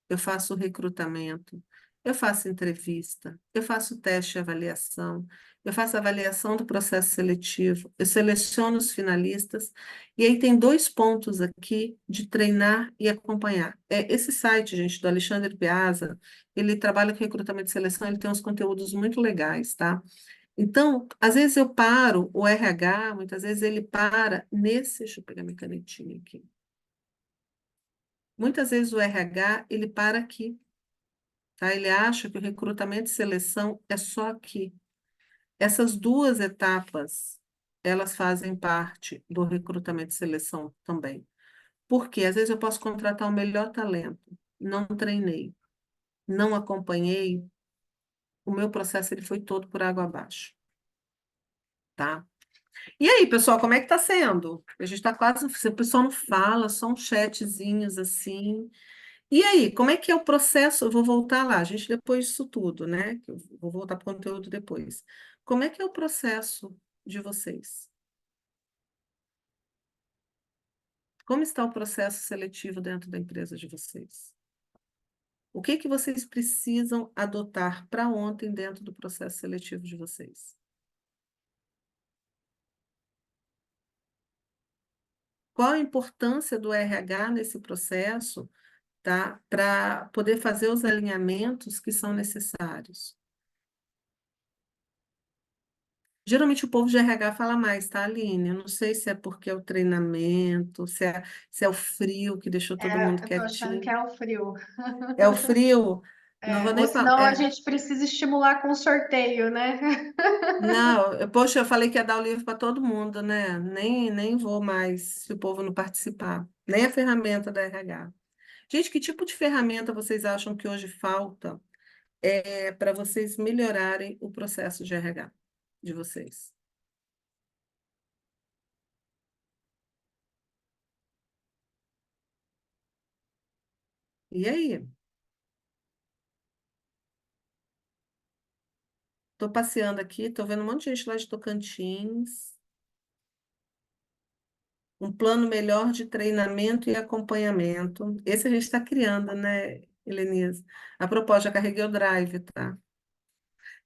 eu faço o recrutamento, eu faço entrevista, eu faço teste de avaliação, eu faço avaliação do processo seletivo, eu seleciono os finalistas, e aí tem dois pontos aqui de treinar e acompanhar. Esse site, gente, do Alexandre Piazza, ele trabalha com recrutamento e seleção, ele tem uns conteúdos muito legais, tá? Então, às vezes eu paro, o RH, muitas vezes ele para nesse, deixa eu pegar minha canetinha aqui. Muitas vezes o RH, ele para aqui, tá? Ele acha que o recrutamento e seleção é só aqui. Essas duas etapas, elas fazem parte do recrutamento e seleção também. Porque às vezes eu posso contratar o melhor talento, não treinei, não acompanhei, o meu processo ele foi todo por água abaixo, tá? E aí, pessoal, como é que tá sendo? A gente está quase, o pessoal não fala, só uns chatzinhos assim. E aí, como é que é o processo? Eu vou voltar lá, gente, depois disso tudo, né? Que eu vou voltar para o conteúdo depois. Como é que é o processo de vocês? Como está o processo seletivo dentro da empresa de vocês? O que que vocês precisam adotar para ontem dentro do processo seletivo de vocês? Qual a importância do RH nesse processo, tá? Para poder fazer os alinhamentos que são necessários? Geralmente o povo de RH fala mais, tá, Aline? Eu não sei se é porque é o treinamento, se é o frio que deixou todo mundo Eu tô achando que quietinho. é o frio. É o frio? Não vou Ou nem falar. senão a gente precisa estimular com sorteio, né? Não, poxa, eu falei que ia dar o livro para todo mundo, né? Nem vou mais se o povo não participar. Nem a ferramenta da RH. Gente, que tipo de ferramenta vocês acham que hoje falta para vocês melhorarem o processo de RH de vocês? E aí? Estou passeando aqui, estou vendo um monte de gente lá de Tocantins. Um plano melhor de treinamento e acompanhamento. Esse a gente está criando, né, Helenise? A propósito, já carreguei o Drive, tá?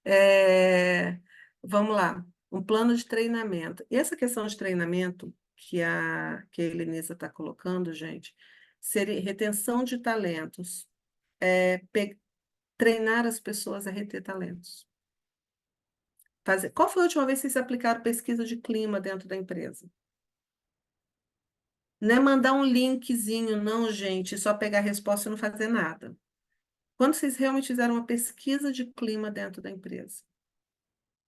É, vamos lá. Um plano de treinamento. E essa questão de treinamento que a Helenisa está colocando, gente, seria retenção de talentos. Treinar as pessoas a reter talentos. Qual foi a última vez que vocês aplicaram pesquisa de clima dentro da empresa? Não é mandar um linkzinho, não, gente, só pegar a resposta e não fazer nada. Quando vocês realmente fizeram uma pesquisa de clima dentro da empresa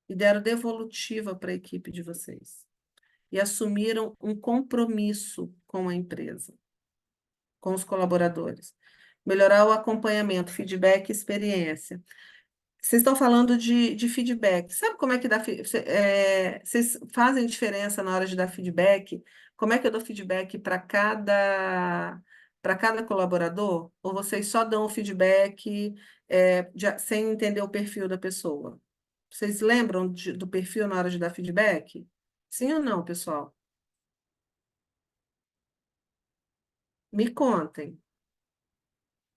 e deram devolutiva para a equipe de vocês e assumiram um compromisso com a empresa, com os colaboradores, melhorar o acompanhamento, feedback e experiência. Vocês estão falando de feedback. Sabe como é que vocês fazem diferença na hora de dar feedback? Como é que eu dou feedback para cada colaborador? Ou vocês só dão o feedback sem entender o perfil da pessoa? Vocês lembram do perfil na hora de dar feedback? Sim ou não, pessoal? Me contem.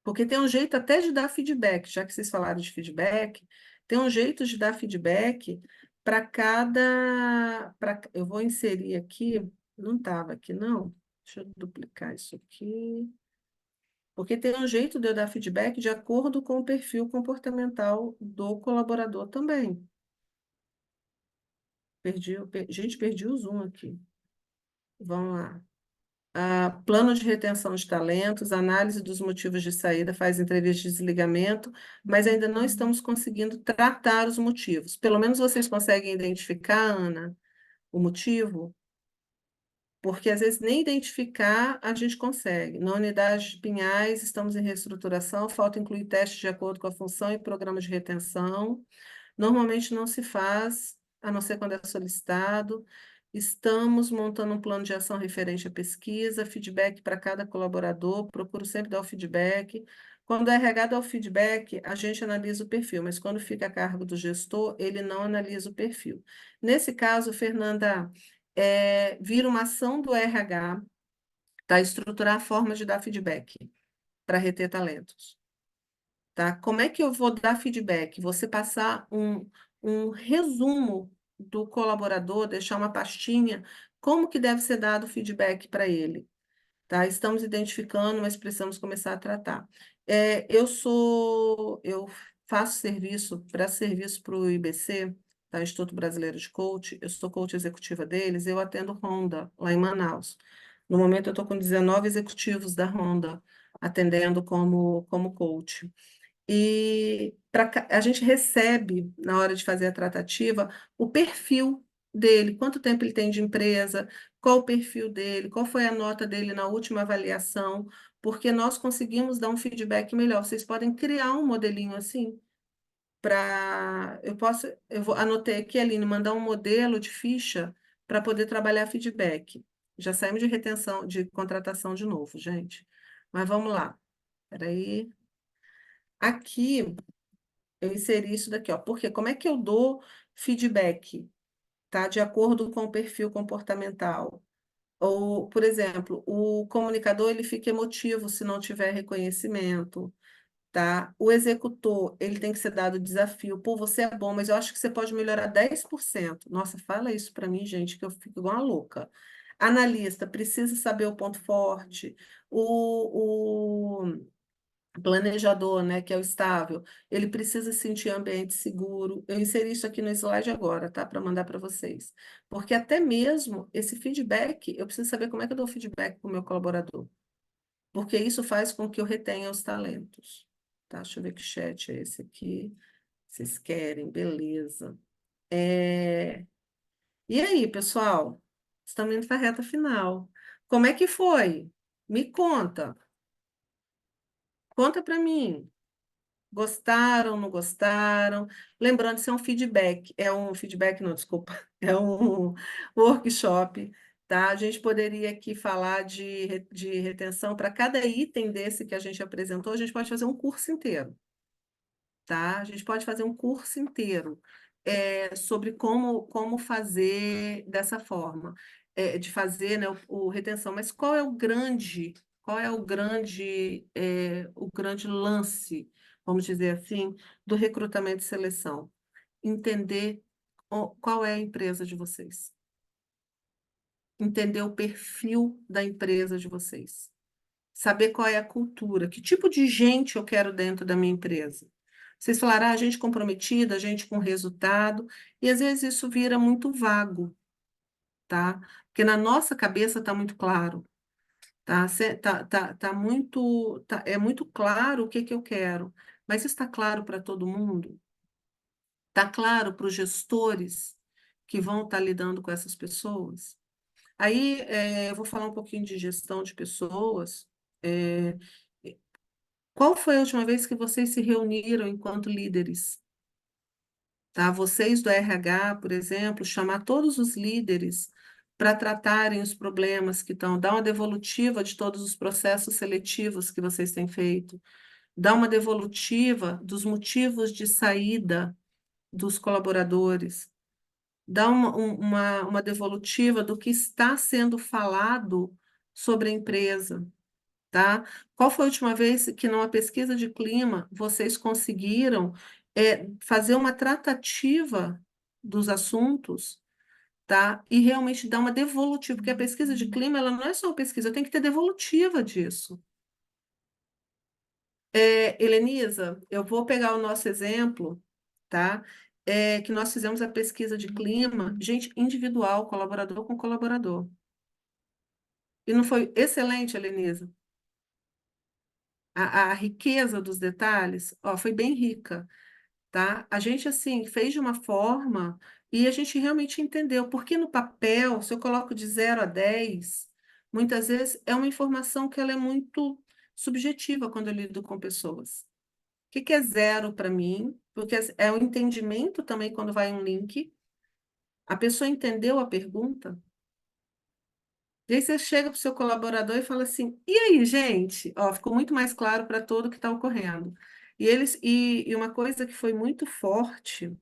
Porque tem um jeito até de dar feedback, já que vocês falaram de feedback, tem um jeito de dar feedback para cada. Eu vou inserir aqui, não estava aqui, não. Deixa eu duplicar isso aqui. Porque tem um jeito de eu dar feedback de acordo com o perfil comportamental do colaborador também. Gente, perdi o zoom aqui. Vamos lá. Plano de retenção de talentos, análise dos motivos de saída, faz entrevista de desligamento, mas ainda não estamos conseguindo tratar os motivos. Pelo menos vocês conseguem identificar, Ana, o motivo? Porque às vezes nem identificar a gente consegue. Na unidade de Pinhais, estamos em reestruturação, falta incluir testes de acordo com a função e programa de retenção. Normalmente não se faz, a não ser quando é solicitado. Estamos montando um plano de ação referente à pesquisa, feedback para cada colaborador, procuro sempre dar o feedback. Quando é RH dá o feedback, a gente analisa o perfil, mas quando fica a cargo do gestor, ele não analisa o perfil. Nesse caso, Fernanda, vira uma ação do RH, tá? Estruturar a forma de dar feedback para reter talentos. tá? Como é que eu vou dar feedback? Você passar um resumo do colaborador, deixar uma pastinha, como que deve ser dado o feedback para ele, tá? Estamos identificando, mas precisamos começar a tratar. Eu faço serviço para o IBC, tá? Instituto Brasileiro de Coach, eu sou coach executiva deles, eu atendo Honda, lá em Manaus. No momento, eu estou com 19 executivos da Honda, atendendo como coach. E a gente recebe, na hora de fazer a tratativa, o perfil dele, quanto tempo ele tem de empresa, qual o perfil dele, qual foi a nota dele na última avaliação, porque nós conseguimos dar um feedback melhor. Vocês podem criar um modelinho assim para. Anotei aqui, Aline, mandar um modelo de ficha para poder trabalhar feedback. Já saímos de retenção, de contratação de novo, gente. Mas vamos lá. Espera aí. Aqui. Eu inseri isso daqui, ó. Porque como é que eu dou feedback, tá? De acordo com o perfil comportamental. Ou, por exemplo, o comunicador ele fica emotivo se não tiver reconhecimento, tá? O executor, ele tem que ser dado desafio. Pô, você é bom, mas eu acho que você pode melhorar 10%. Nossa, fala isso para mim, gente, que eu fico igual uma louca. Analista, precisa saber o ponto forte. O planejador, né, que é o estável, ele precisa sentir ambiente seguro. Eu inseri isso aqui no slide agora, tá, para mandar para vocês. Porque até mesmo esse feedback, eu preciso saber como é que eu dou feedback para o meu colaborador. Porque isso faz com que eu retenha os talentos. Tá, deixa eu ver que chat é esse aqui. Vocês querem, beleza. E aí, pessoal? Estamos indo para a reta final. Como é que foi? Me conta. Conta para mim. Gostaram, não gostaram? Lembrando, isso não, desculpa, é um workshop, tá? A gente poderia aqui falar de retenção para cada item desse que a gente apresentou, a gente pode fazer um curso inteiro, tá? A gente pode fazer um curso inteiro sobre como fazer dessa forma, de fazer, né, o retenção. Mas qual é o grande lance, vamos dizer assim, do recrutamento e seleção? Entender qual é a empresa de vocês. Entender o perfil da empresa de vocês. Saber qual é a cultura, que tipo de gente eu quero dentro da minha empresa. Vocês falaram, gente comprometida, gente com resultado, e às vezes isso vira muito vago, tá? Porque na nossa cabeça está muito claro, tá? É muito claro o que que eu quero, mas isso está claro para todo mundo? Está claro para os gestores que vão estar lidando com essas pessoas? Aí, eu vou falar um pouquinho de gestão de pessoas. É, Qual foi a última vez que vocês se reuniram enquanto líderes? Tá? Vocês do RH, por exemplo, chamar todos os líderes para tratarem os problemas que estão, dar uma devolutiva de todos os processos seletivos que vocês têm feito, dar uma devolutiva dos motivos de saída dos colaboradores, dar uma devolutiva do que está sendo falado sobre a empresa. Tá? Qual foi a última vez que, numa pesquisa de clima, vocês conseguiram fazer uma tratativa dos assuntos, tá? E realmente dar uma devolutiva, porque a pesquisa de clima, ela não é só uma pesquisa, eu tenho que ter devolutiva disso. Helenisa, eu vou pegar o nosso exemplo, tá? Que nós fizemos a pesquisa de clima, gente, individual, colaborador com colaborador. E não foi excelente, Helenisa? A riqueza dos detalhes, ó, foi bem rica, tá? A gente, assim, fez de uma forma e a gente realmente entendeu, porque no papel, se eu coloco de 0 a 10, muitas vezes é uma informação que ela é muito subjetiva quando eu lido com pessoas. O que que é 0 para mim? Porque é o entendimento também quando vai um link. A pessoa entendeu a pergunta? E aí você chega para o seu colaborador e fala assim, e aí, gente? Ó, ficou muito mais claro para todo o que está ocorrendo. E uma coisa que foi muito forte,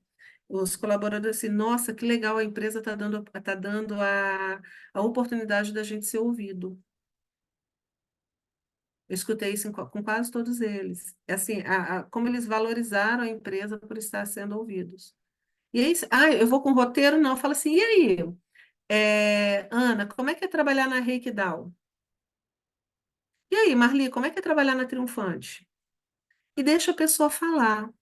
os colaboradores assim, nossa, que legal, a empresa está dando a oportunidade da gente ser ouvido. Eu escutei isso com quase todos eles. É assim, como eles valorizaram a empresa por estar sendo ouvidos. E aí, eu vou com roteiro? Não. Fala assim, e aí, Ana, como é que é trabalhar na Reikidal? E aí, Marli, como é que é trabalhar na Triunfante? E deixa a pessoa falar.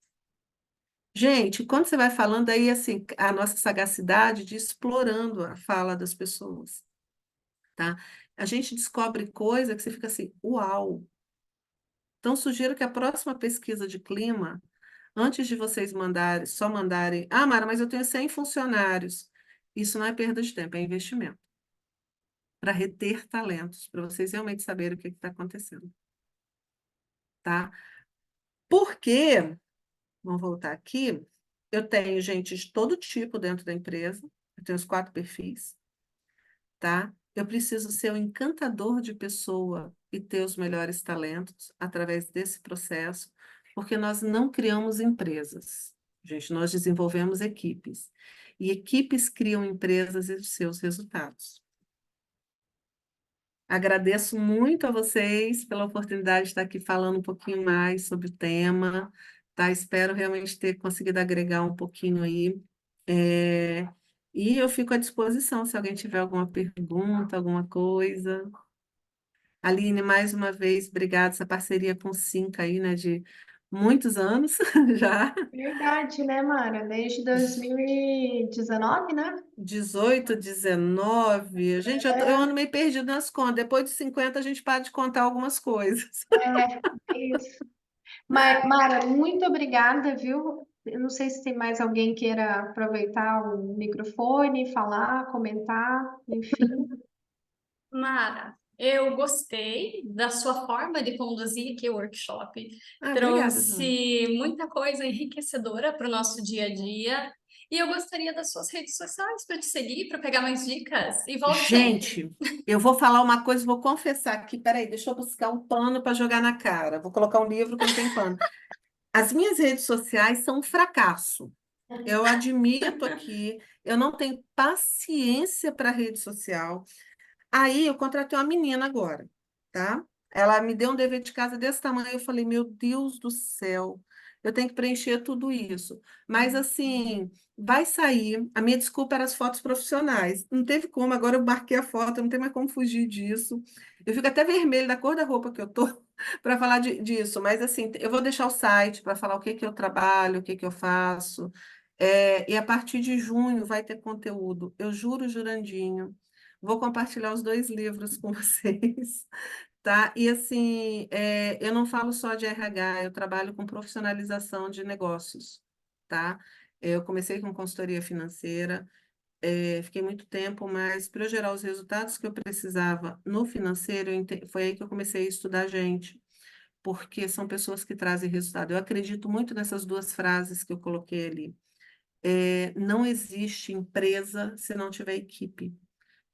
Gente, quando você vai falando aí, assim, a nossa sagacidade de explorando a fala das pessoas, tá? A gente descobre coisa que você fica assim, uau! Então, sugiro que a próxima pesquisa de clima, antes de vocês só mandarem, Mara, mas eu tenho 100 funcionários. Isso não é perda de tempo, é investimento. Para reter talentos, para vocês realmente saberem o que está acontecendo, tá? Porque, vamos voltar aqui, eu tenho gente de todo tipo dentro da empresa, eu tenho os 4 perfis, tá? Eu preciso ser um encantador de pessoa e ter os melhores talentos através desse processo, porque nós não criamos empresas, gente, nós desenvolvemos equipes. E equipes criam empresas e os seus resultados. Agradeço muito a vocês pela oportunidade de estar aqui falando um pouquinho mais sobre o tema, tá? Espero realmente ter conseguido agregar um pouquinho aí. É, E eu fico à disposição se alguém tiver alguma pergunta, alguma coisa. Aline, mais uma vez, obrigada. Essa parceria com o Cinca aí, né, de muitos anos já. Verdade, né, Mara? Desde 2019, né? 18, 19. Gente, eu ando meio perdido nas contas. Depois de 50, a gente para de contar algumas coisas. É isso. Mara, muito obrigada, viu? Eu não sei se tem mais alguém queira aproveitar o microfone, falar, comentar, enfim. Mara, eu gostei da sua forma de conduzir aqui o workshop. Obrigada, Joana. Trouxe muita coisa enriquecedora para o nosso dia a dia. E eu gostaria das suas redes sociais para te seguir, para pegar mais dicas. E volte sempre. Gente, eu vou falar uma coisa, vou confessar aqui. Peraí, deixa eu buscar um pano para jogar na cara. Vou colocar um livro que não tem pano. As minhas redes sociais são um fracasso. Eu admito aqui, eu não tenho paciência para rede social. Aí eu contratei uma menina agora, tá? Ela me deu um dever de casa desse tamanho. Eu falei, meu Deus do céu, eu tenho que preencher tudo isso. Mas assim, vai sair. A minha desculpa era as fotos profissionais. Não teve como, agora eu marquei a foto, não tem mais como fugir disso. Eu fico até vermelho da cor da roupa que eu tô para falar disso. Mas assim, eu vou deixar o site para falar o que que eu trabalho, o que que eu faço. E a partir de junho vai ter conteúdo. Eu juro, jurandinho. Vou compartilhar os 2 livros com vocês, tá? E assim, eu não falo só de RH, eu trabalho com profissionalização de negócios, tá? Eu comecei com consultoria financeira, fiquei muito tempo, mas para eu gerar os resultados que eu precisava no financeiro, foi aí que eu comecei a estudar gente, porque são pessoas que trazem resultado. Eu acredito muito nessas 2 frases que eu coloquei ali. Não existe empresa se não tiver equipe.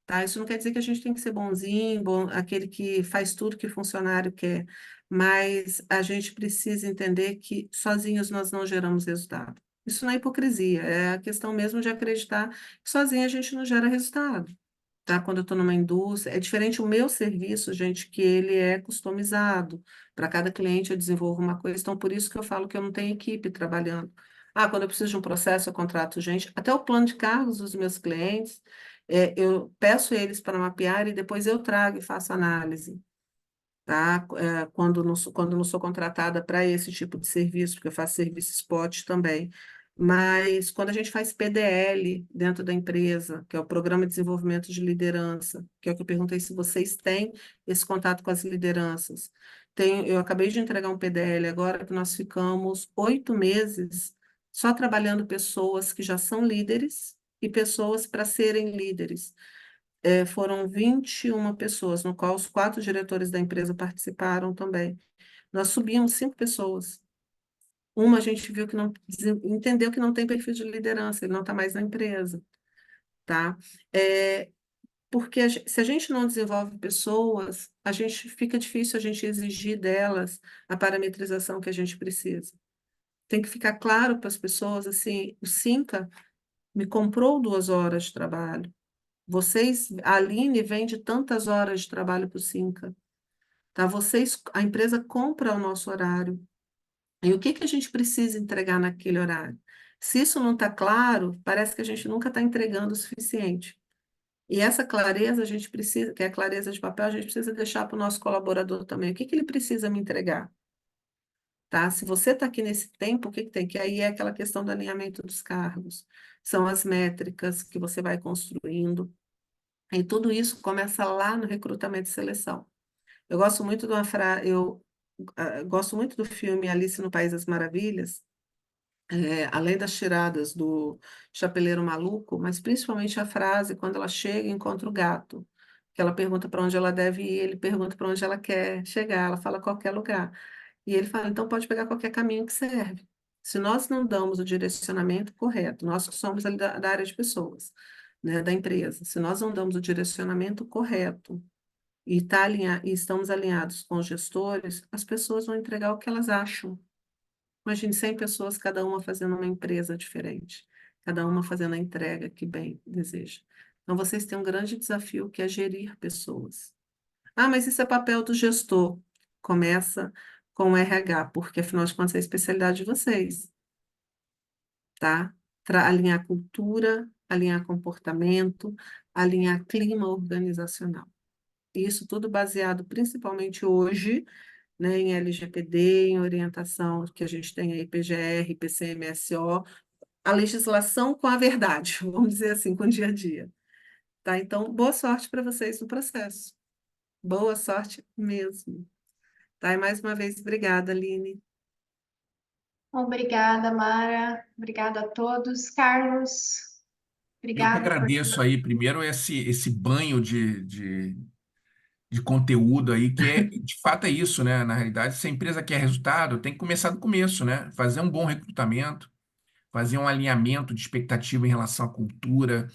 Tá? Isso não quer dizer que a gente tem que ser bonzinho, aquele que faz tudo que o funcionário quer, mas a gente precisa entender que sozinhos nós não geramos resultado. Isso não é hipocrisia, é a questão mesmo de acreditar que sozinho a gente não gera resultado. Tá? Quando eu estou numa indústria, é diferente o meu serviço, gente, que ele é customizado. Para cada cliente eu desenvolvo uma coisa, então por isso que eu falo que eu não tenho equipe trabalhando. Quando eu preciso de um processo, eu contrato gente. Até o plano de cargos dos meus clientes, eu peço eles para mapear e depois eu trago e faço análise, tá? Quando não sou contratada para esse tipo de serviço, porque eu faço serviço spot também. Mas quando a gente faz PDL dentro da empresa, que é o Programa de Desenvolvimento de Liderança, que é o que eu perguntei se vocês têm esse contato com as lideranças. Eu acabei de entregar um PDL agora que nós ficamos 8 meses só trabalhando pessoas que já são líderes e pessoas para serem líderes. Foram 21 pessoas, no qual os 4 diretores da empresa participaram também. Nós subimos 5 pessoas. Uma a gente viu que não entendeu que não tem perfil de liderança, ele não está mais na empresa, tá? Porque se a gente não desenvolve pessoas, fica difícil a gente exigir delas a parametrização que a gente precisa. Tem que ficar claro para as pessoas assim, o Cinca me comprou 2 horas de trabalho. A Aline vende tantas horas de trabalho para o Cinca. tá? A empresa compra o nosso horário. E o que que a gente precisa entregar naquele horário? Se isso não está claro, parece que a gente nunca está entregando o suficiente. E essa clareza a gente precisa, que é a clareza de papel, a gente precisa deixar para o nosso colaborador também. O que que ele precisa me entregar? Tá? Se você está aqui nesse tempo, o que que tem? Que aí é aquela questão do alinhamento dos cargos. São as métricas que você vai construindo. E tudo isso começa lá no recrutamento e seleção. Eu gosto muito de uma gosto muito do filme Alice no País das Maravilhas, além das tiradas do Chapeleiro Maluco, mas principalmente a frase quando ela chega e encontra o gato, que ela pergunta para onde ela deve ir, ele pergunta para onde ela quer chegar, ela fala qualquer lugar. E ele fala, então pode pegar qualquer caminho que serve. Se nós não damos o direcionamento correto, nós que somos ali da área de pessoas, né, da empresa, se nós não damos o direcionamento correto e estamos alinhados com os gestores, as pessoas vão entregar o que elas acham. Imagine 100 pessoas, cada uma fazendo uma empresa diferente, cada uma fazendo a entrega que bem deseja. Então, vocês têm um grande desafio que é gerir pessoas. Ah, mas isso é papel do gestor. Começa com o RH, porque afinal de contas é a especialidade de vocês, tá? Alinhar cultura, alinhar comportamento, alinhar clima organizacional. Isso tudo baseado principalmente hoje, né, em LGPD, em orientação que a gente tem aí, PGR, PCMSO, a legislação com a verdade, vamos dizer assim, com o dia a dia. Tá? Então, boa sorte para vocês no processo. Boa sorte mesmo. Tá? E mais uma vez, obrigada, Aline. Obrigada, Mara. Obrigada a todos. Carlos, Eu que obrigada por agradeço aí, primeiro, esse banho de conteúdo aí, que é, de fato é isso, né? Na realidade, se a empresa quer resultado, tem que começar do começo, né? Fazer um bom recrutamento, fazer um alinhamento de expectativa em relação à cultura,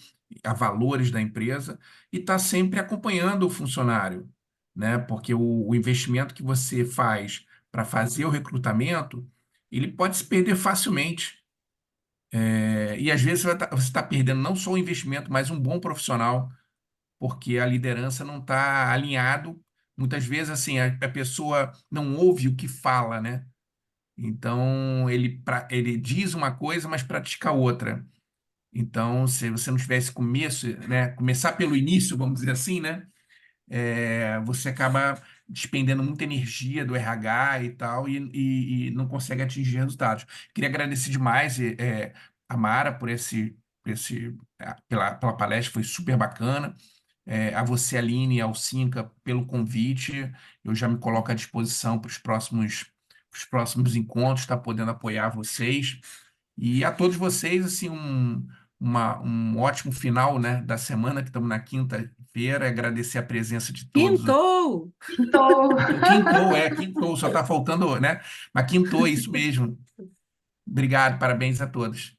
a valores da empresa e estar sempre acompanhando o funcionário, né? Porque o investimento que você faz para fazer o recrutamento, ele pode se perder facilmente. E às vezes você está perdendo não só o investimento, mas um bom profissional, porque a liderança não está alinhado. Muitas vezes, assim, a pessoa não ouve o que fala, né? Então, ele diz uma coisa, mas pratica outra. Então, se você não tivesse começo, né? Começar pelo início, vamos dizer assim, né? Você acaba despendendo muita energia do RH e tal, e não consegue atingir resultados. Queria agradecer demais, a Mara pela palestra, foi super bacana. A você, Aline, e ao Cinca, pelo convite. Eu já me coloco à disposição para os próximos encontros, estar podendo apoiar vocês. E a todos vocês, assim, um ótimo final, né, da semana, que estamos na quinta-feira. Agradecer a presença de todos. Quintou! Estou. Quintou, só está faltando, né? Mas quintou, é isso mesmo. Obrigado, parabéns a todos.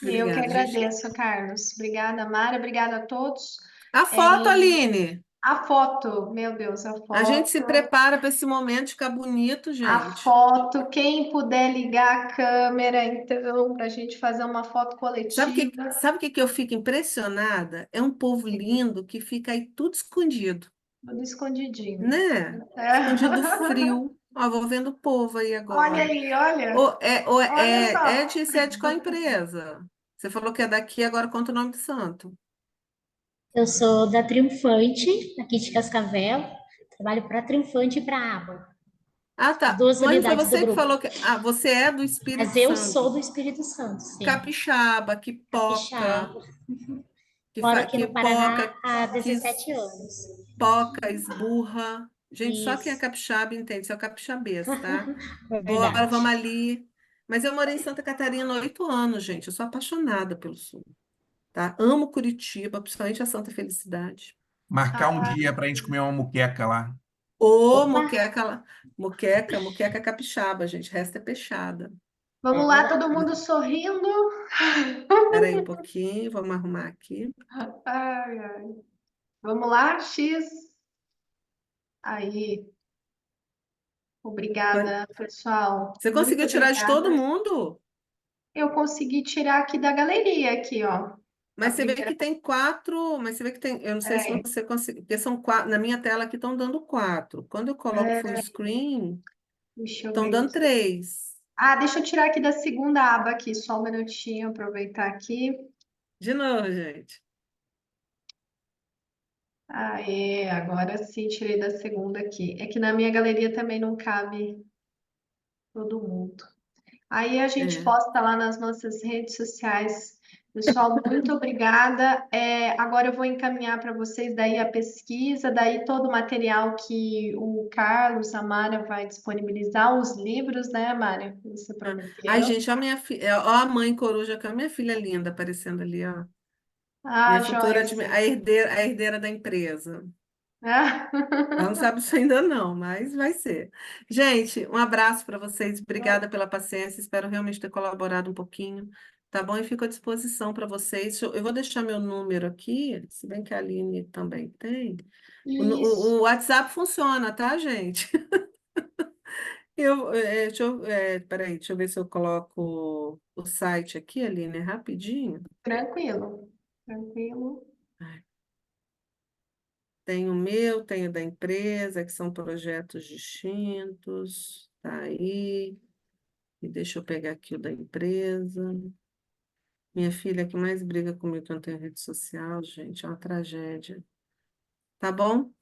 Eu que Obrigada, gente. agradeço, Carlos. Obrigada, Mara. Obrigada a todos. A É, foto, Aline! a foto, meu Deus, a A gente se foto. prepara para esse momento ficar bonito, A gente. foto, quem puder ligar a câmera, então, para a gente fazer uma foto coletiva. Sabe o que que eu fico impressionada? É um povo lindo que fica aí tudo escondido, Tudo escondidinho. né? É. Escondido do frio. Ó, vou vendo o povo aí Olha agora. aí, olha. Olha só. Ed, você é de qual empresa? Você falou que é daqui, agora conta o nome do santo. Eu sou da Triunfante, aqui de Cascavel. Trabalho para Triunfante e para a ABA, Ah, as tá. duas Mas não foi unidades do você que grupo. falou que... Ah, você é do Mas Espírito eu sou Santo. do Espírito Santo, sim. Capixaba, que poca, Capixaba. Moro aqui que no Paraná poca, há que 17 anos. poca, esburra. Gente, só quem é Isso, capixaba entende, isso é o capixabês, tá? é Bora, verdade. vamos ali. Mas eu morei em Santa Catarina há 8 anos, gente. Eu sou apaixonada pelo Sul, tá? Amo Curitiba, principalmente a Santa Felicidade. Marcar um Ah, dia para a gente comer uma moqueca lá. Ô, Opa, moqueca capixaba, gente. Resta é peixada. vamos é lá, todo verdade. mundo sorrindo. Espera aí um pouquinho, vamos arrumar aqui. Ai, ai. Vamos lá, X. Aí. Obrigada, pessoal. Você Muito conseguiu tirar de todo obrigada. mundo? Eu consegui tirar aqui da galeria, aqui, ó. Mas você vê primeira. que tem 4, mas você vê que tem, eu não sei se É, você consegue, porque são 4, na minha tela aqui estão dando 4. Quando eu coloco full é, screen, deixa eu estão ver. dando 3. Ah, deixa eu tirar aqui da segunda aba aqui, só um minutinho, aproveitar aqui. De novo, gente. Aê, agora sim, tirei da segunda aqui. É que na minha galeria também não cabe todo mundo. Aí a gente É. posta lá nas nossas redes sociais. Pessoal, muito obrigada. Agora eu vou encaminhar para vocês daí a pesquisa, daí todo o material que o Carlos, a Mara vai disponibilizar, os livros, né, Mara? Que você Ai, prometeu. gente, ó a minha filha, ó a mãe coruja, que é a minha filha linda aparecendo ali, ó. Ah, Minha joia, futura, sim. a herdeira da empresa. Ah, Ela não sabe isso ainda não, mas vai ser. Gente, um abraço para vocês. Obrigada pela paciência. Espero realmente ter colaborado um pouquinho. Tá bom? E fico à disposição para vocês. Eu vou deixar meu número aqui, se bem que a Aline também tem. isso. O WhatsApp funciona, tá, gente? Peraí, deixa eu ver se eu coloco o site aqui, Aline, rapidinho. Tranquilo. Tranquilo. Tem o meu, tem o da empresa, que são projetos distintos. Tá aí. E deixa eu pegar aqui o da empresa. Minha filha que mais briga comigo que eu não tenho rede social, gente, é uma tragédia. Tá bom?